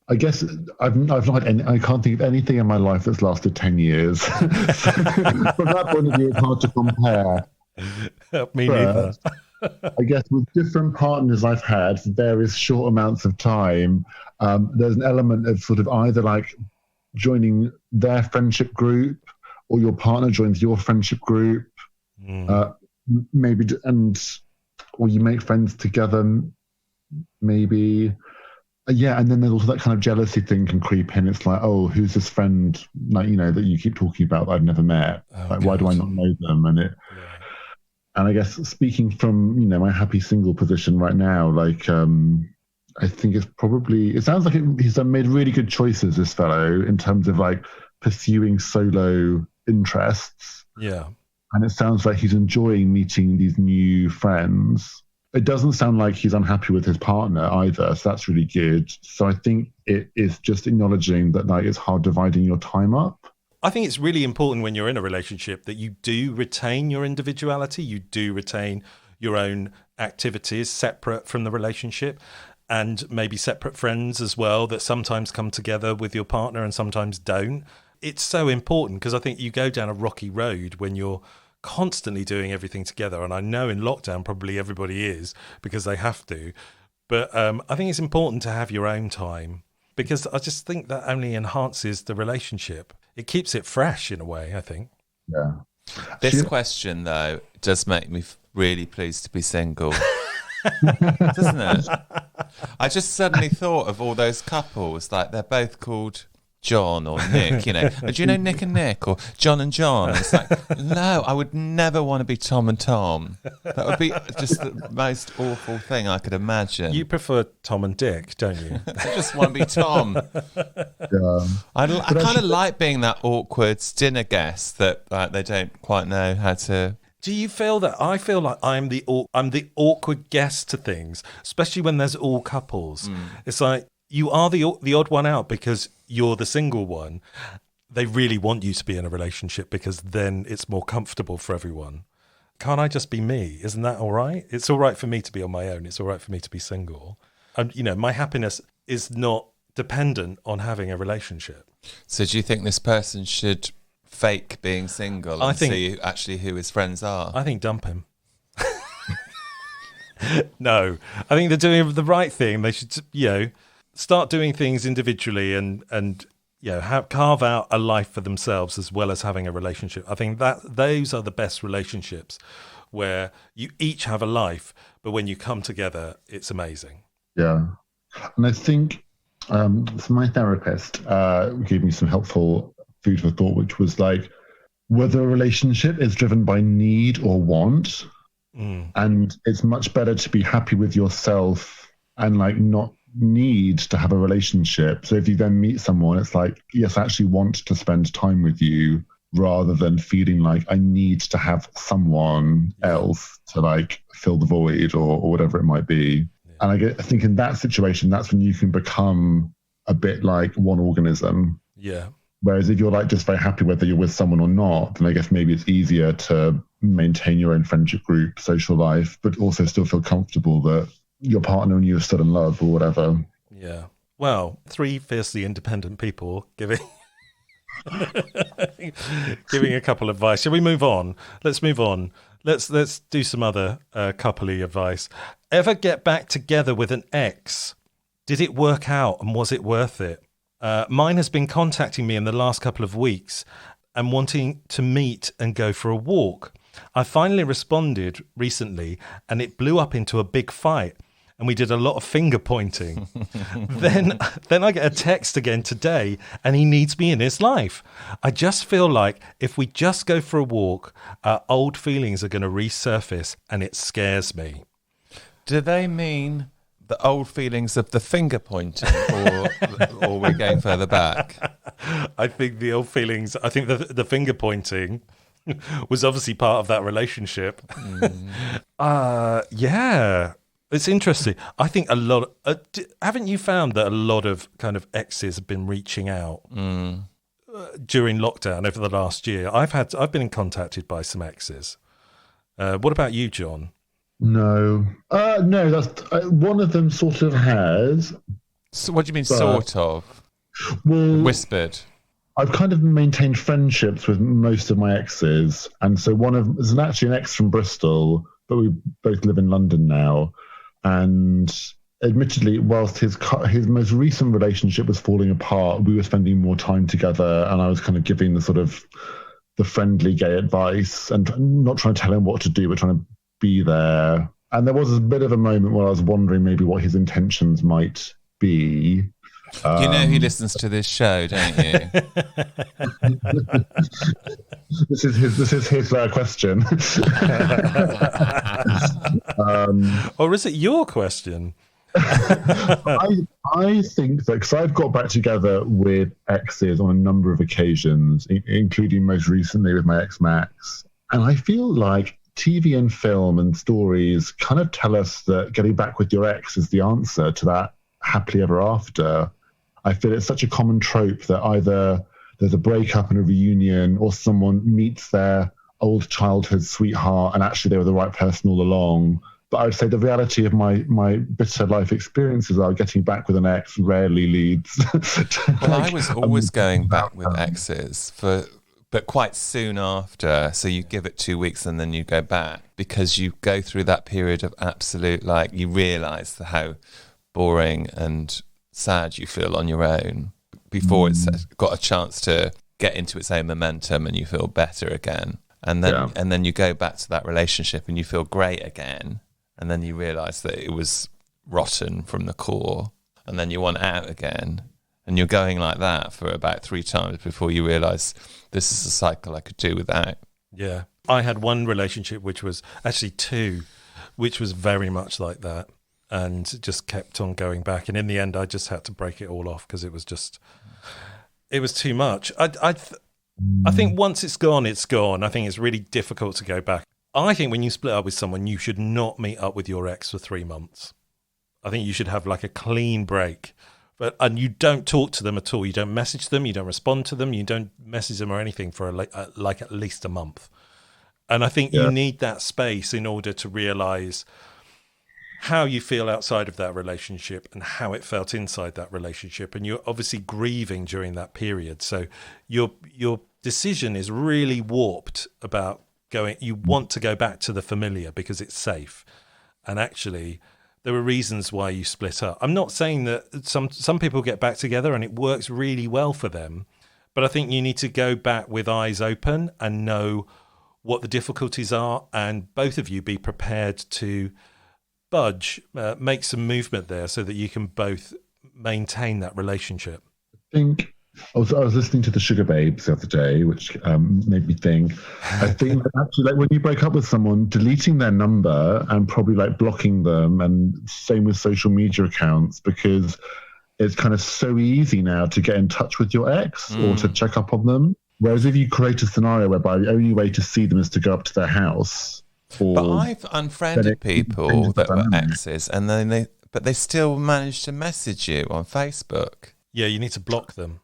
I guess I've not had any, I can't think of anything in my life that's lasted 10 years. From that point of view, it's hard to compare. Me neither. I guess with different partners I've had for various short amounts of time, there's an element of sort of either like joining their friendship group or your partner joins your friendship group, maybe, or you make friends together, maybe. Yeah, and then there's also that kind of jealousy thing can creep in. It's like, oh, who's this friend, that you keep talking about that I've never met? Why do I not know them? And I guess speaking from my happy single position right now, I think it sounds like he's made really good choices, this fellow, in terms of like pursuing solo interests. Yeah, and it sounds like he's enjoying meeting these new friends. It doesn't sound like he's unhappy with his partner either, so that's really good. So I think it is just acknowledging that it's hard dividing your time up. I think it's really important when you're in a relationship that you do retain your individuality, you do retain your own activities separate from the relationship, and maybe separate friends as well that sometimes come together with your partner and sometimes don't. It's so important because I think you go down a rocky road when you're constantly doing everything together, and I know in lockdown probably everybody is because they have to, but I think it's important to have your own time because I just think that only enhances the relationship. It keeps it fresh in a way, I think. Yeah. This question though does make me really pleased to be single. Doesn't it? I just suddenly thought of all those couples, like they're both called John or Nick, do you know Nick and Nick or John and John? It's like, no, I would never want to be Tom and Tom. That would be just the most awful thing I could imagine. You prefer Tom and Dick, don't you? I just want to be Tom. Yeah. I kind of like being that awkward dinner guest that they don't quite know how to. Do you feel that? I feel like I'm the awkward guest to things, especially when there's all couples. It's like you are the odd one out because you're the single one. They really want you to be in a relationship because then it's more comfortable for everyone. Can't I just be me? Isn't that all right? It's all right for me to be on my own. It's all right for me to be single. And, my happiness is not dependent on having a relationship. So do you think this person should fake being single and see actually who his friends are? I think dump him. No, I think they're doing the right thing. They should, start doing things individually and carve out a life for themselves as well as having a relationship. I think that those are the best relationships where you each have a life, but when you come together, it's amazing. Yeah. And I think so my therapist gave me some helpful food for thought, which was like whether a relationship is driven by need or want. And it's much better to be happy with yourself and not need to have a relationship. So if you then meet someone, it's like, yes, I actually want to spend time with you rather than feeling like I need to have someone else to fill the void or whatever it might be. Yeah. And I think in that situation, that's when you can become a bit like one organism. Yeah. Whereas if you're just very happy whether you're with someone or not, then I guess maybe it's easier to maintain your own friendship group, social life, but also still feel comfortable that your partner and you are still in love or whatever. Yeah. Well, 3 fiercely independent people giving a couple of advice. Shall we move on? Let's move on. Let's do some other coupley advice. Ever get back together with an ex? Did it work out and was it worth it? Mine has been contacting me in the last couple of weeks and wanting to meet and go for a walk. I finally responded recently and it blew up into a big fight and we did a lot of finger pointing. Then I get a text again today and he needs me in his life. I just feel like if we just go for a walk, our old feelings are going to resurface and it scares me. Do they mean the old feelings of the finger pointing or we're going further back? I think the old feelings, I think the finger pointing was obviously part of that relationship. Yeah, it's interesting. I think a lot. Haven't you found that a lot of kind of exes have been reaching out during lockdown over the last year? I've been contacted by some exes. What about you, John? No, that's one of them sort of has. So what do you mean, sort of? Well, whispered. I've kind of maintained friendships with most of my exes, and so there's actually an ex from Bristol, but we both live in London now. And admittedly, whilst his most recent relationship was falling apart, we were spending more time together, and I was kind of giving the friendly gay advice and not trying to tell him what to do, but trying to be there. And there was a bit of a moment where I was wondering maybe what his intentions might be. You know he listens to this show, don't you? This is his question. Or is it your question? I think that because I've got back together with exes on a number of occasions, including most recently with my ex Max, and I feel like TV and film and stories kind of tell us that getting back with your ex is the answer to that happily ever after. I feel it's such a common trope that either there's a breakup and a reunion or someone meets their old childhood sweetheart and actually they were the right person all along. But I would say the reality of my bitter life experiences are getting back with an ex rarely leads to I was always going back with exes but quite soon after. So you give it 2 weeks and then you go back because you go through that period of absolute, like, you realise how boring and sad you feel on your own before it's got a chance to get into its own momentum and you feel better again. And then you go back to that relationship and you feel great again. And then you realise that it was rotten from the core. And then you want out again. And you're going like that for about 3 times before you realise this is a cycle I could do without. Yeah. I had one relationship, which was actually 2, which was very much like that. And just kept on going back. And in the end, I just had to break it all off because it was too much. I think once it's gone, it's gone. I think it's really difficult to go back. I think when you split up with someone, you should not meet up with your ex for 3 months. I think you should have like a clean break. And you don't talk to them at all. You don't message them. You don't respond to them. You don't message them or anything for like at least a month. And I think you need that space in order to realise how you feel outside of that relationship and how it felt inside that relationship. And you're obviously grieving during that period. So your decision is really warped about you want to go back to the familiar because it's safe. And actually there were reasons why you split up. I'm not saying that some people get back together and it works really well for them, but I think you need to go back with eyes open and know what the difficulties are, and both of you be prepared to budge, make some movement there so that you can both maintain that relationship. I think I was listening to the Sugar Babes the other day, which made me think. I think that actually, like when you break up with someone, deleting their number and probably like blocking them, and same with social media accounts, because it's kind of so easy now to get in touch with your ex or to check up on them. Whereas if you create a scenario whereby the only way to see them is to go up to their house. But I've unfriended people that were exes, and then they still managed to message you on Facebook. Yeah, you need to block them.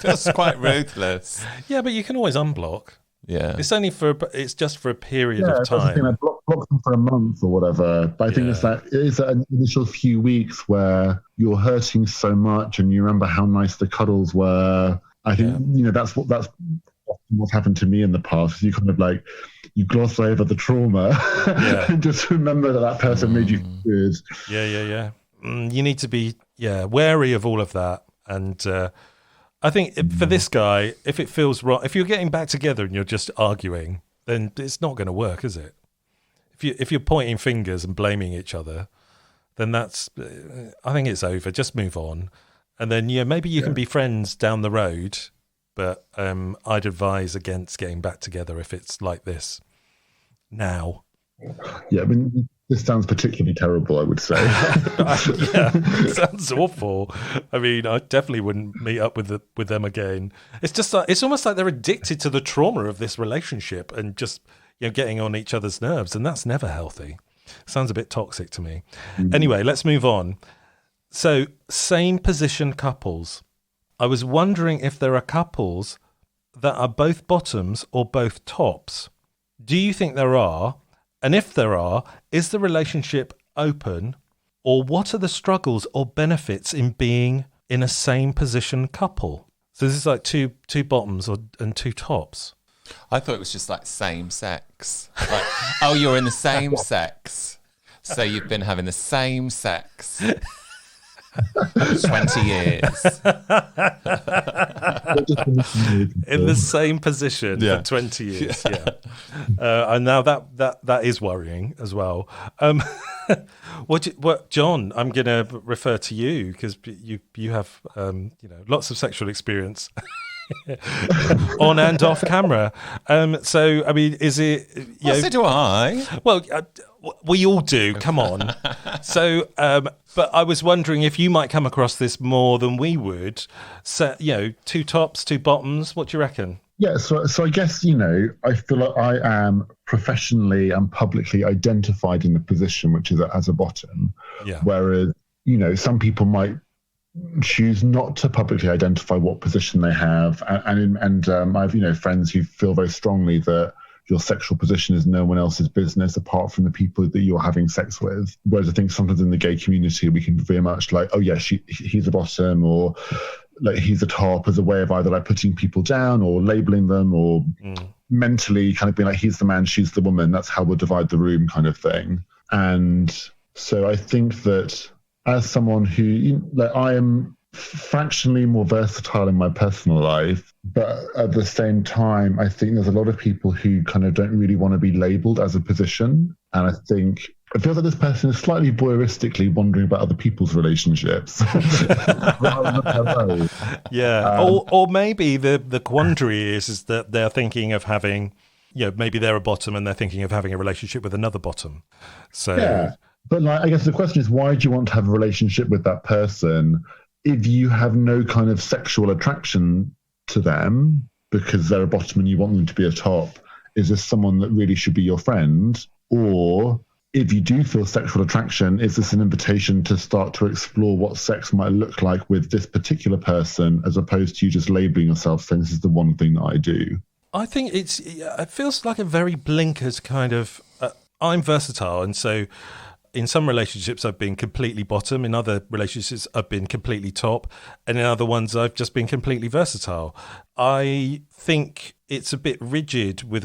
That's quite ruthless. Yeah, but you can always unblock. Yeah, it's just for a period of time. Thing, like block them for a month or whatever. But I think it's that initial few weeks where you're hurting so much, and you remember how nice the cuddles were. I think that's what's happened to me in the past. You kind of like you gloss over the trauma and just remember that person made you feel good. Yeah. You need to be wary of all of that. And I think for this guy, if it feels wrong, if you're getting back together and you're just arguing, then it's not going to work, is it? If you're pointing fingers and blaming each other, then I think it's over. Just move on. And then, maybe you can be friends down the road, but I'd advise against getting back together if it's like this now. Yeah, I mean, this sounds particularly terrible, I would say. It sounds awful. I mean, I definitely wouldn't meet up with them again. It's just like, it's almost like they're addicted to the trauma of this relationship and just getting on each other's nerves, and that's never healthy. Sounds a bit toxic to me. Anyway, let's move on. So, same position couples. I was wondering if there are couples that are both bottoms or both tops. Do you think there are? And if there are, is the relationship open? Or what are the struggles or benefits in being in a same position couple? So this is like two bottoms and two tops. I thought it was just like same sex. Like, oh, you're in the same sex. So you've been having the same sex 20 years. In the same position for 20 years. And now that is worrying as well. What John, I'm going to refer to you because you have lots of sexual experience on and off camera. So I mean, is it? So do I. Well, we all do. Come on. So, but I was wondering if you might come across this more than we would. So, two tops, two bottoms. What do you reckon? Yeah, so I guess, I feel like I am professionally and publicly identified in the position which is as a bottom. Yeah. Whereas, some people might choose not to publicly identify what position they have. And I have, friends who feel very strongly that your sexual position is no one else's business apart from the people that you're having sex with. Whereas I think sometimes in the gay community, we can be very much like, oh yeah, he's a bottom, or like he's a top, as a way of either like putting people down or labeling them, or mentally kind of being like, he's the man, she's the woman. That's how we'll divide the room, kind of thing. And so I think that as someone who, I am fractionally more versatile in my personal life, but at the same time, I think there's a lot of people who kind of don't really want to be labeled as a position. And I think it feels like this person is slightly voyeuristically wondering about other people's relationships. Yeah. Or maybe the quandary is that they're thinking of having, maybe they're a bottom and they're thinking of having a relationship with another bottom. So yeah. But I guess the question is, why do you want to have a relationship with that person if you have no kind of sexual attraction to them because they're a bottom and you want them to be a top? Is this someone that really should be your friend? Or if you do feel sexual attraction, is this an invitation to start to explore what sex might look like with this particular person, as opposed to you just labeling yourself saying this is the one thing that I do? I think it feels like a very blinkered kind of, I'm versatile, and so in some relationships I've been completely bottom, in other relationships I've been completely top, and in other ones I've just been completely versatile. I think it's a bit rigid with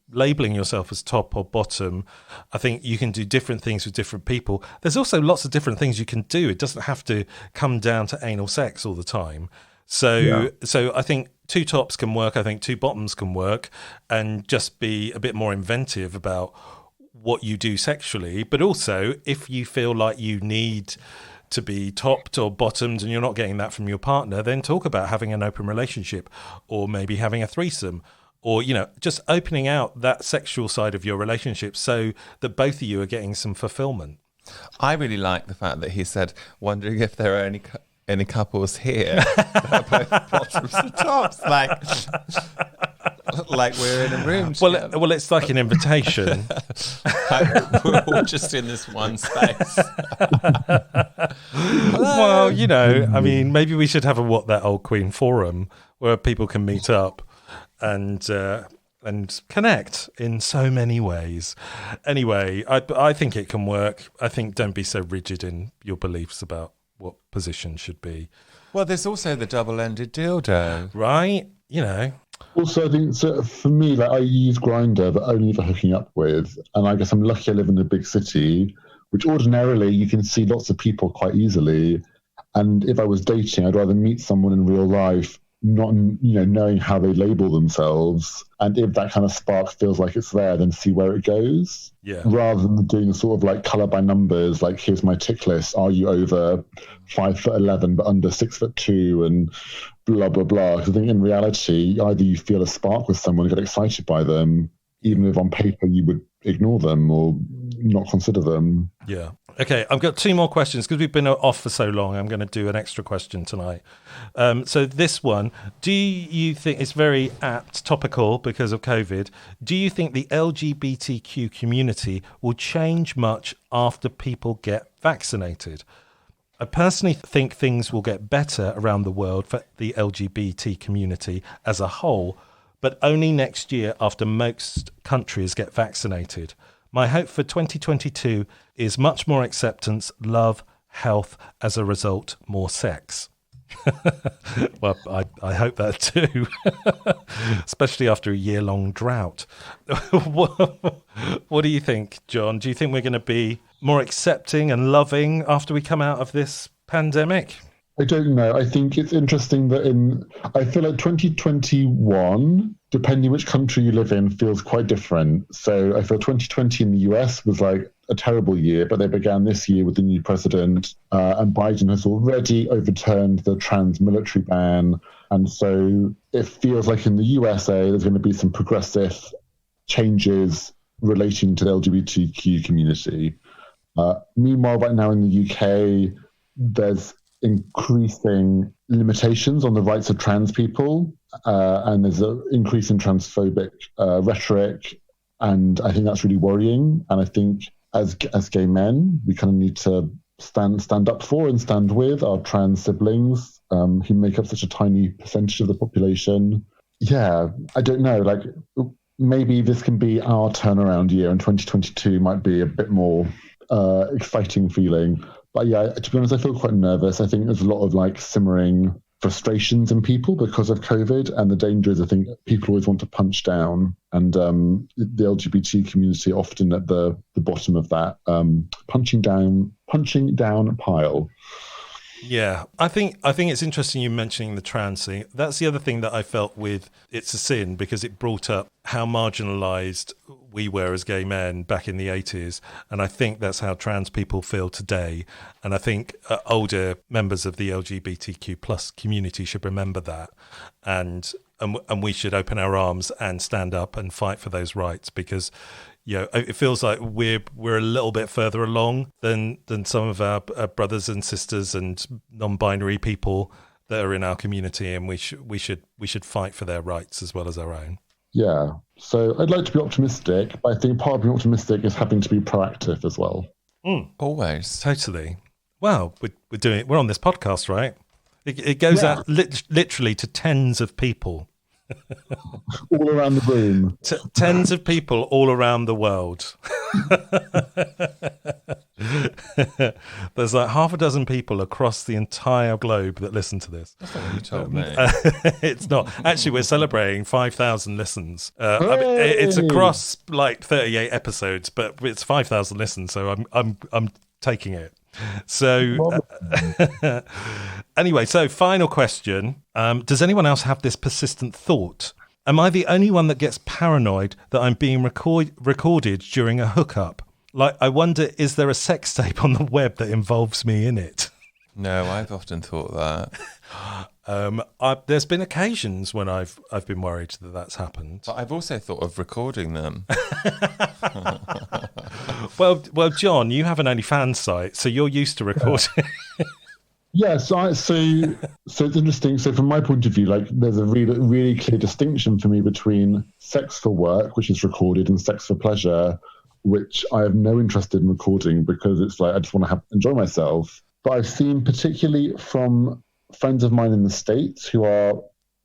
labeling yourself as top or bottom. I think you can do different things with different people. There's also lots of different things you can do. It doesn't have to come down to anal sex all the time. So I think two tops can work. I think two bottoms can work, and just be a bit more inventive about what you do sexually. But also, if you feel like you need to be topped or bottomed and you're not getting that from your partner, then talk about having an open relationship, or maybe having a threesome, or just opening out that sexual side of your relationship so that both of you are getting some fulfillment. I really like the fact that he said, wondering if there are any couples here that are both bottoms and tops, like we're in a room together. Well, it's like an invitation. We're all just in this one space. Well, I mean, maybe we should have a What That Old Queen forum where people can meet up and connect in so many ways. Anyway, I think it can work. I think don't be so rigid in your beliefs about what position should be. Well, there's also the double-ended dildo. Right? Also, I think so for me, like I use Grinder, but only for hooking up with. And I guess I'm lucky I live in a big city, which ordinarily you can see lots of people quite easily. And if I was dating, I'd rather meet someone in real life, not knowing how they label themselves, and if that kind of spark feels like it's there, then see where it goes. Yeah. Rather than doing sort of like color by numbers, like here's my tick list. Are you over 5'11" but under 6'2" and blah blah blah? Because I think in reality, either you feel a spark with someone, get excited by them, even if on paper you would ignore them or not consider them. Yeah. Okay, I've got two more questions because we've been off for so long. I'm going to do an extra question tonight. So this one, do you think it's very apt, topical because of COVID? Do you think the LGBTQ community will change much after people get vaccinated? I personally think things will get better around the world for the LGBT community as a whole, but only next year after most countries get vaccinated. My hope for 2022 is much more acceptance, love, health, as a result, more sex. Well, I hope that too, especially after a year-long drought. What do you think, John? Do you think we're going to be more accepting and loving after we come out of this pandemic? I don't know. I think it's interesting that I feel like 2021, depending which country you live in, feels quite different. So I feel 2020 in the US was like a terrible year, but they began this year with the new president, and Biden has already overturned the trans military ban. And so it feels like in the USA, there's going to be some progressive changes relating to the LGBTQ community. Meanwhile, right now in the UK, there's increasing limitations on the rights of trans people, and there's an increase in transphobic rhetoric, and I think that's really worrying. And I think as gay men, we kind of need to stand up for and stand with our trans siblings, who make up such a tiny percentage of the population. Yeah, I don't know, like maybe this can be our turnaround year, and 2022 might be a bit more exciting feeling. But yeah, to be honest, I feel quite nervous. I think there's a lot of like simmering frustrations in people because of COVID, and the danger is I think people always want to punch down, and the LGBT community often at the bottom of that punching down pile. Yeah, I think it's interesting you mentioning the trans thing. That's the other thing that I felt with It's a Sin, because it brought up how marginalised we were as gay men back in the 80s. And I think that's how trans people feel today. And I think older members of the LGBTQ plus community should remember that. And we should open our arms and stand up and fight for those rights, because it feels like we're a little bit further along than some of our brothers and sisters and non-binary people that are in our community, and we should fight for their rights as well as our own. Yeah. So I'd like to be optimistic, but I think part of being optimistic is having to be proactive as well. Always. Totally. Well, we're on this podcast, right? It goes out literally to tens of people. All around the room. Tens of people all around the world. There's like half a dozen people across the entire globe that listen to this. That's not what you told me. It's not. Actually, we're celebrating 5,000 listens. I mean, it's across like 38 episodes, but it's 5,000 listens, so I'm taking it. So anyway, so final question. Does anyone else have this persistent thought? Am I the only one that gets paranoid that I'm being recorded during a hookup? Like, I wonder, is there a sex tape on the web that involves me in it? No, I've often thought that. There's been occasions when I've been worried that that's happened. But I've also thought of recording them. Well, John, you have an OnlyFans site, so you're used to recording. Yeah, so it's interesting. So from my point of view, like there's a really, really clear distinction for me between sex for work, which is recorded, and sex for pleasure, which I have no interest in recording because it's like I just want to enjoy myself. But I've seen, particularly from friends of mine in the States who are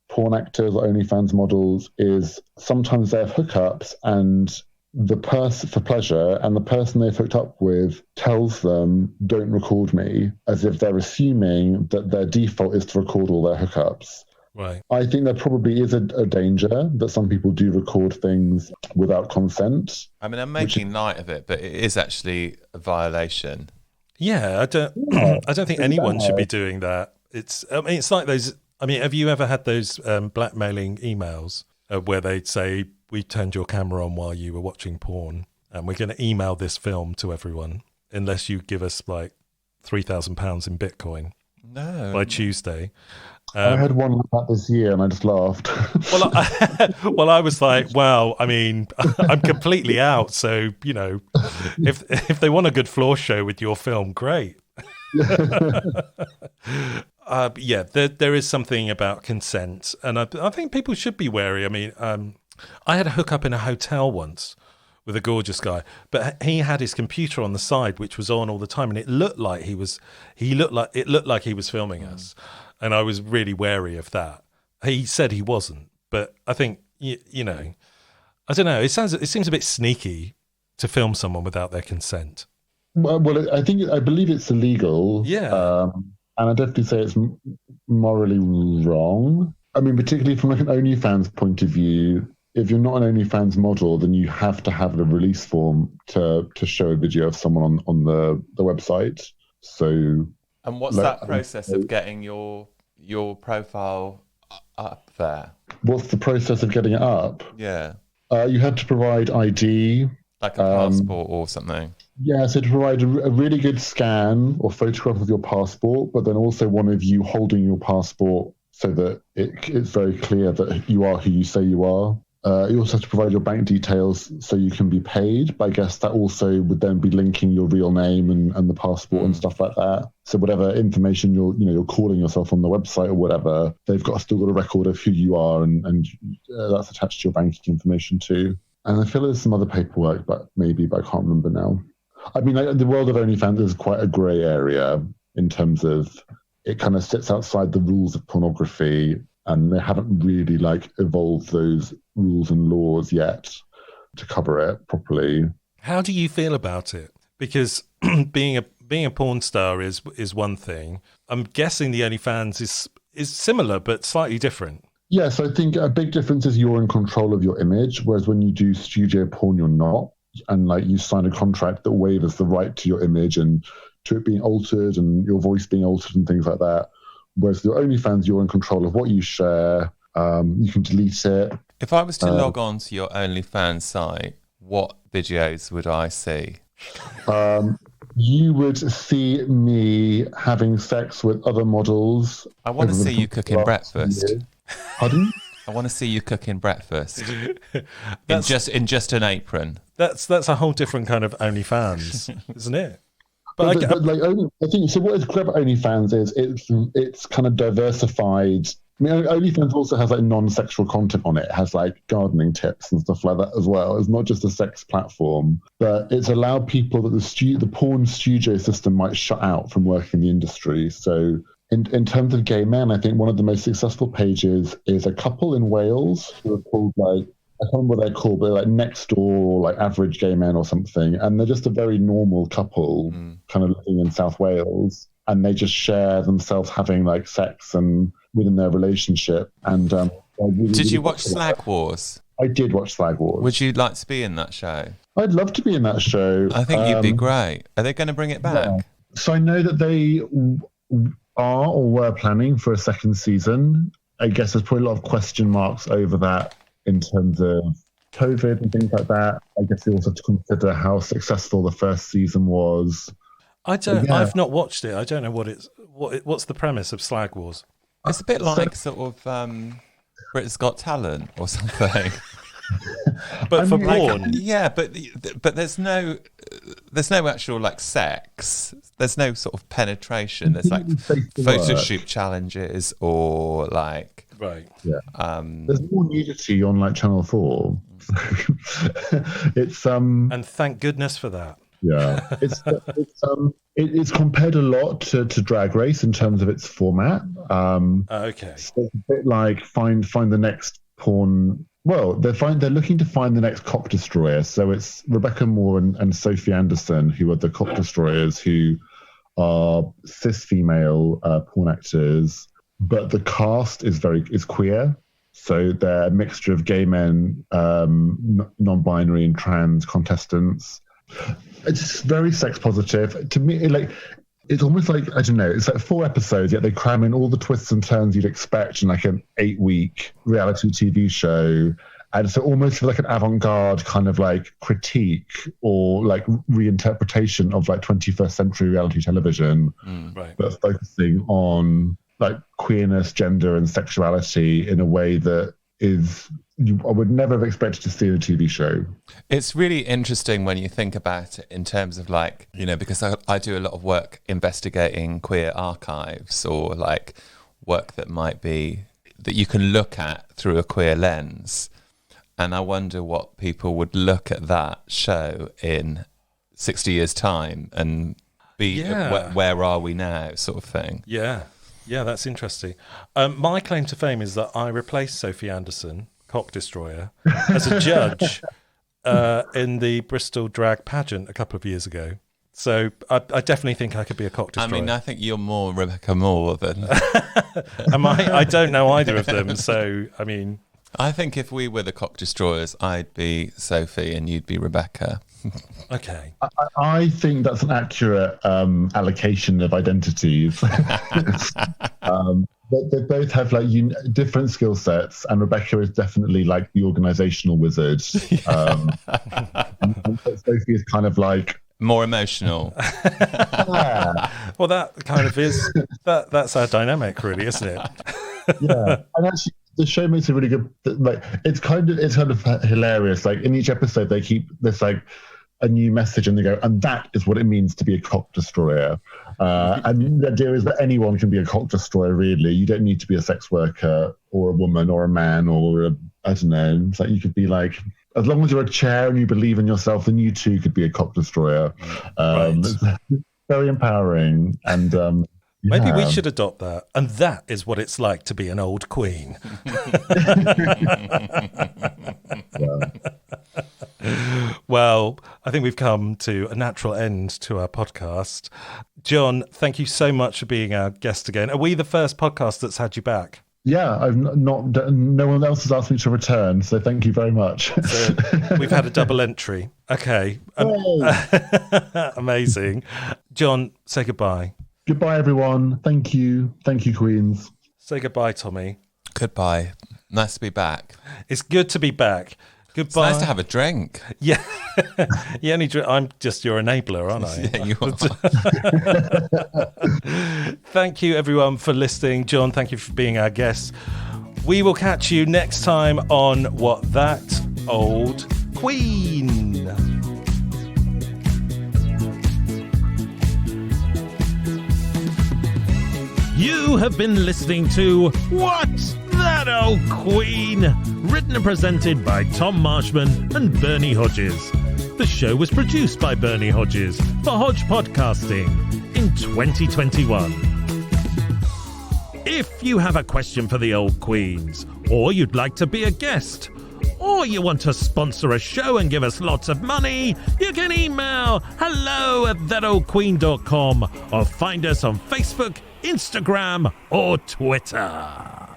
porn actors or OnlyFans models, is sometimes they have hookups and the person for pleasure, and the person they've hooked up with tells them, don't record me, as if they're assuming that their default is to record all their hookups. Right. I think there probably is a danger that some people do record things without consent. I mean, I'm making light of it, but it is actually a violation. Yeah, I don't. Yeah, I don't think anyone should be doing that. It's like those. I mean, have you ever had those blackmailing emails where they'd say, "We turned your camera on while you were watching porn, and we're going to email this film to everyone unless you give us like £3,000 in Bitcoin by Tuesday." I had one like that this year, and I just laughed. Well, I was like, "Wow, I mean, I'm completely out." So if they want a good floor show with your film, great. Yeah, there is something about consent, and I think people should be wary. I mean, I had a hookup in a hotel once with a gorgeous guy, but he had his computer on the side, which was on all the time, and it looked like he was filming us, and I was really wary of that. He said he wasn't, but I think I don't know. It seems a bit sneaky to film someone without their consent. Well, I believe it's illegal. Yeah. And I definitely say it's morally wrong. I mean, particularly from like an OnlyFans point of view, if you're not an OnlyFans model, then you have to have a release form to show a video of someone on the website. So. And what's that process of getting your profile up there? What's the process of getting it up? Yeah. You had to provide ID. Like a passport or something. Yeah, so to provide a really good scan or photograph of your passport, but then also one of you holding your passport so that it's very clear that you are who you say you are. You also have to provide your bank details so you can be paid, but I guess that also would then be linking your real name and the passport and stuff like that. So whatever information you're calling yourself on the website or whatever, they've still got a record of who you are, and that's attached to your banking information too. And I feel there's some other paperwork, but I can't remember now. I mean, the world of OnlyFans is quite a grey area in terms of it kind of sits outside the rules of pornography, and they haven't really evolved those rules and laws yet to cover it properly. How do you feel about it? Because being a porn star is one thing. I'm guessing the OnlyFans is similar but slightly different. Yes, I think a big difference is you're in control of your image, whereas when you do studio porn, you're not. And you sign a contract that waives the right to your image and to it being altered and your voice being altered and things like that. Whereas your OnlyFans, you're in control of what you share. You can delete it. If I was to log on to your OnlyFans site, what videos would I see? You would see me having sex with other models. I want to see you cooking breakfast. Pardon? I want to see you cooking breakfast in just an apron. That's a whole different kind of OnlyFans, isn't it? I think so. What is great about OnlyFans is it's kind of diversified. I mean, OnlyFans also has non-sexual content on it. It has gardening tips and stuff like that as well. It's not just a sex platform, but it's allowed people that the porn studio system might shut out from working in the industry. So in terms of gay men, I think one of the most successful pages is a couple in Wales who are called I can't remember what they're called, but next door or average gay men or something. And they're just a very normal couple kind of living in South Wales. And they just share themselves having sex and within their relationship. And did you watch Slag Wars? I did watch Slag Wars. Would you like to be in that show? I'd love to be in that show. I think you'd be great. Are they going to bring it back? Yeah. So I know that they are or were planning for a second season. I guess there's probably a lot of question marks over that in terms of COVID and things like that. I guess they also have to consider how successful the first season was. I've not watched it. I don't know what's the premise of Slag Wars. It's a bit like sort of Britain's Got Talent or something. But for porn. Yeah, but there's no actual sex. There's no sort of penetration. There's photo shoot challenges or right. Yeah. There's more nudity on Channel 4. It's and thank goodness for that. Yeah. It's compared a lot to Drag Race in terms of its format. Okay. So it's a bit find the next porn. Well, they're looking to find the next cock destroyer. So it's Rebecca Moore and Sophie Anderson who are the cock destroyers, who are cis female porn actors. but the cast is queer. So they're a mixture of gay men, non-binary and trans contestants. It's very sex positive. To me, it's almost like, I don't know, it's like 4 episodes, yet they cram in all the twists and turns you'd expect in like an 8-week reality TV show. And so almost like an avant-garde kind of like critique or like reinterpretation of like 21st century reality television, right. but focusing on like queerness, gender and sexuality in a way that I would never have expected to see in a TV show. It's really interesting when you think about it in terms of like, because I do a lot of work investigating queer archives or like work that might be that you can look at through a queer lens. And I wonder what people would look at that show in 60 years' time and be, where are we now, sort of thing. Yeah, that's interesting. My claim to fame is that I replaced Sophie Anderson, Cock Destroyer, as a judge in the Bristol drag pageant a couple of years ago. So I definitely think I could be a cock destroyer. I mean, I think you're more Rebecca Moore than... Am I? I don't know either of them, so, I mean... I think if we were the cock destroyers, I'd be Sophie and you'd be Rebecca. Okay. I think that's an accurate allocation of identities. But they both have like different skill sets, and Rebecca is definitely like the organizational wizard. And Sophie is kind of like more emotional. Yeah. Well, that kind of is that's our dynamic, really, isn't it? Yeah, and actually, the show makes a really good. Like, it's kind of hilarious. Like in each episode, they keep this like a new message, and they go, and that is what it means to be a cock destroyer. And the idea is that anyone can be a cock destroyer. Really, you don't need to be a sex worker or a woman or a man or I don't know. It's like you could be like, as long as you're a chair and you believe in yourself, then you too could be a cock destroyer. Right. It's very empowering, and maybe we should adopt that. And that is what it's like to be an old queen. Well, I think we've come to a natural end to our podcast. John, thank you so much for being our guest again. Are we the first podcast that's had you back? Yeah, I've not. No one else has asked me to return, so thank you very much. So we've had a double entry. Okay, amazing. John, say goodbye. Goodbye, everyone. Thank you, Queens. Say goodbye, Tommy. Goodbye. Nice to be back. It's good to be back. Goodbye. It's nice to have a drink. Yeah, you only drink. I'm just your enabler, aren't I? Yeah, you are. Thank you, everyone, for listening. John, thank you for being our guest. We will catch you next time on What That Old Queen. You have been listening to What That Old Queen, written and presented by Tom Marshman and Bernie Hodges. The show was produced by Bernie Hodges for Hodge Podcasting in 2021. If you have a question for the old queens, or you'd like to be a guest, or you want to sponsor a show and give us lots of money, you can email hello@thatoldqueen.com or find us on Facebook, Instagram or Twitter.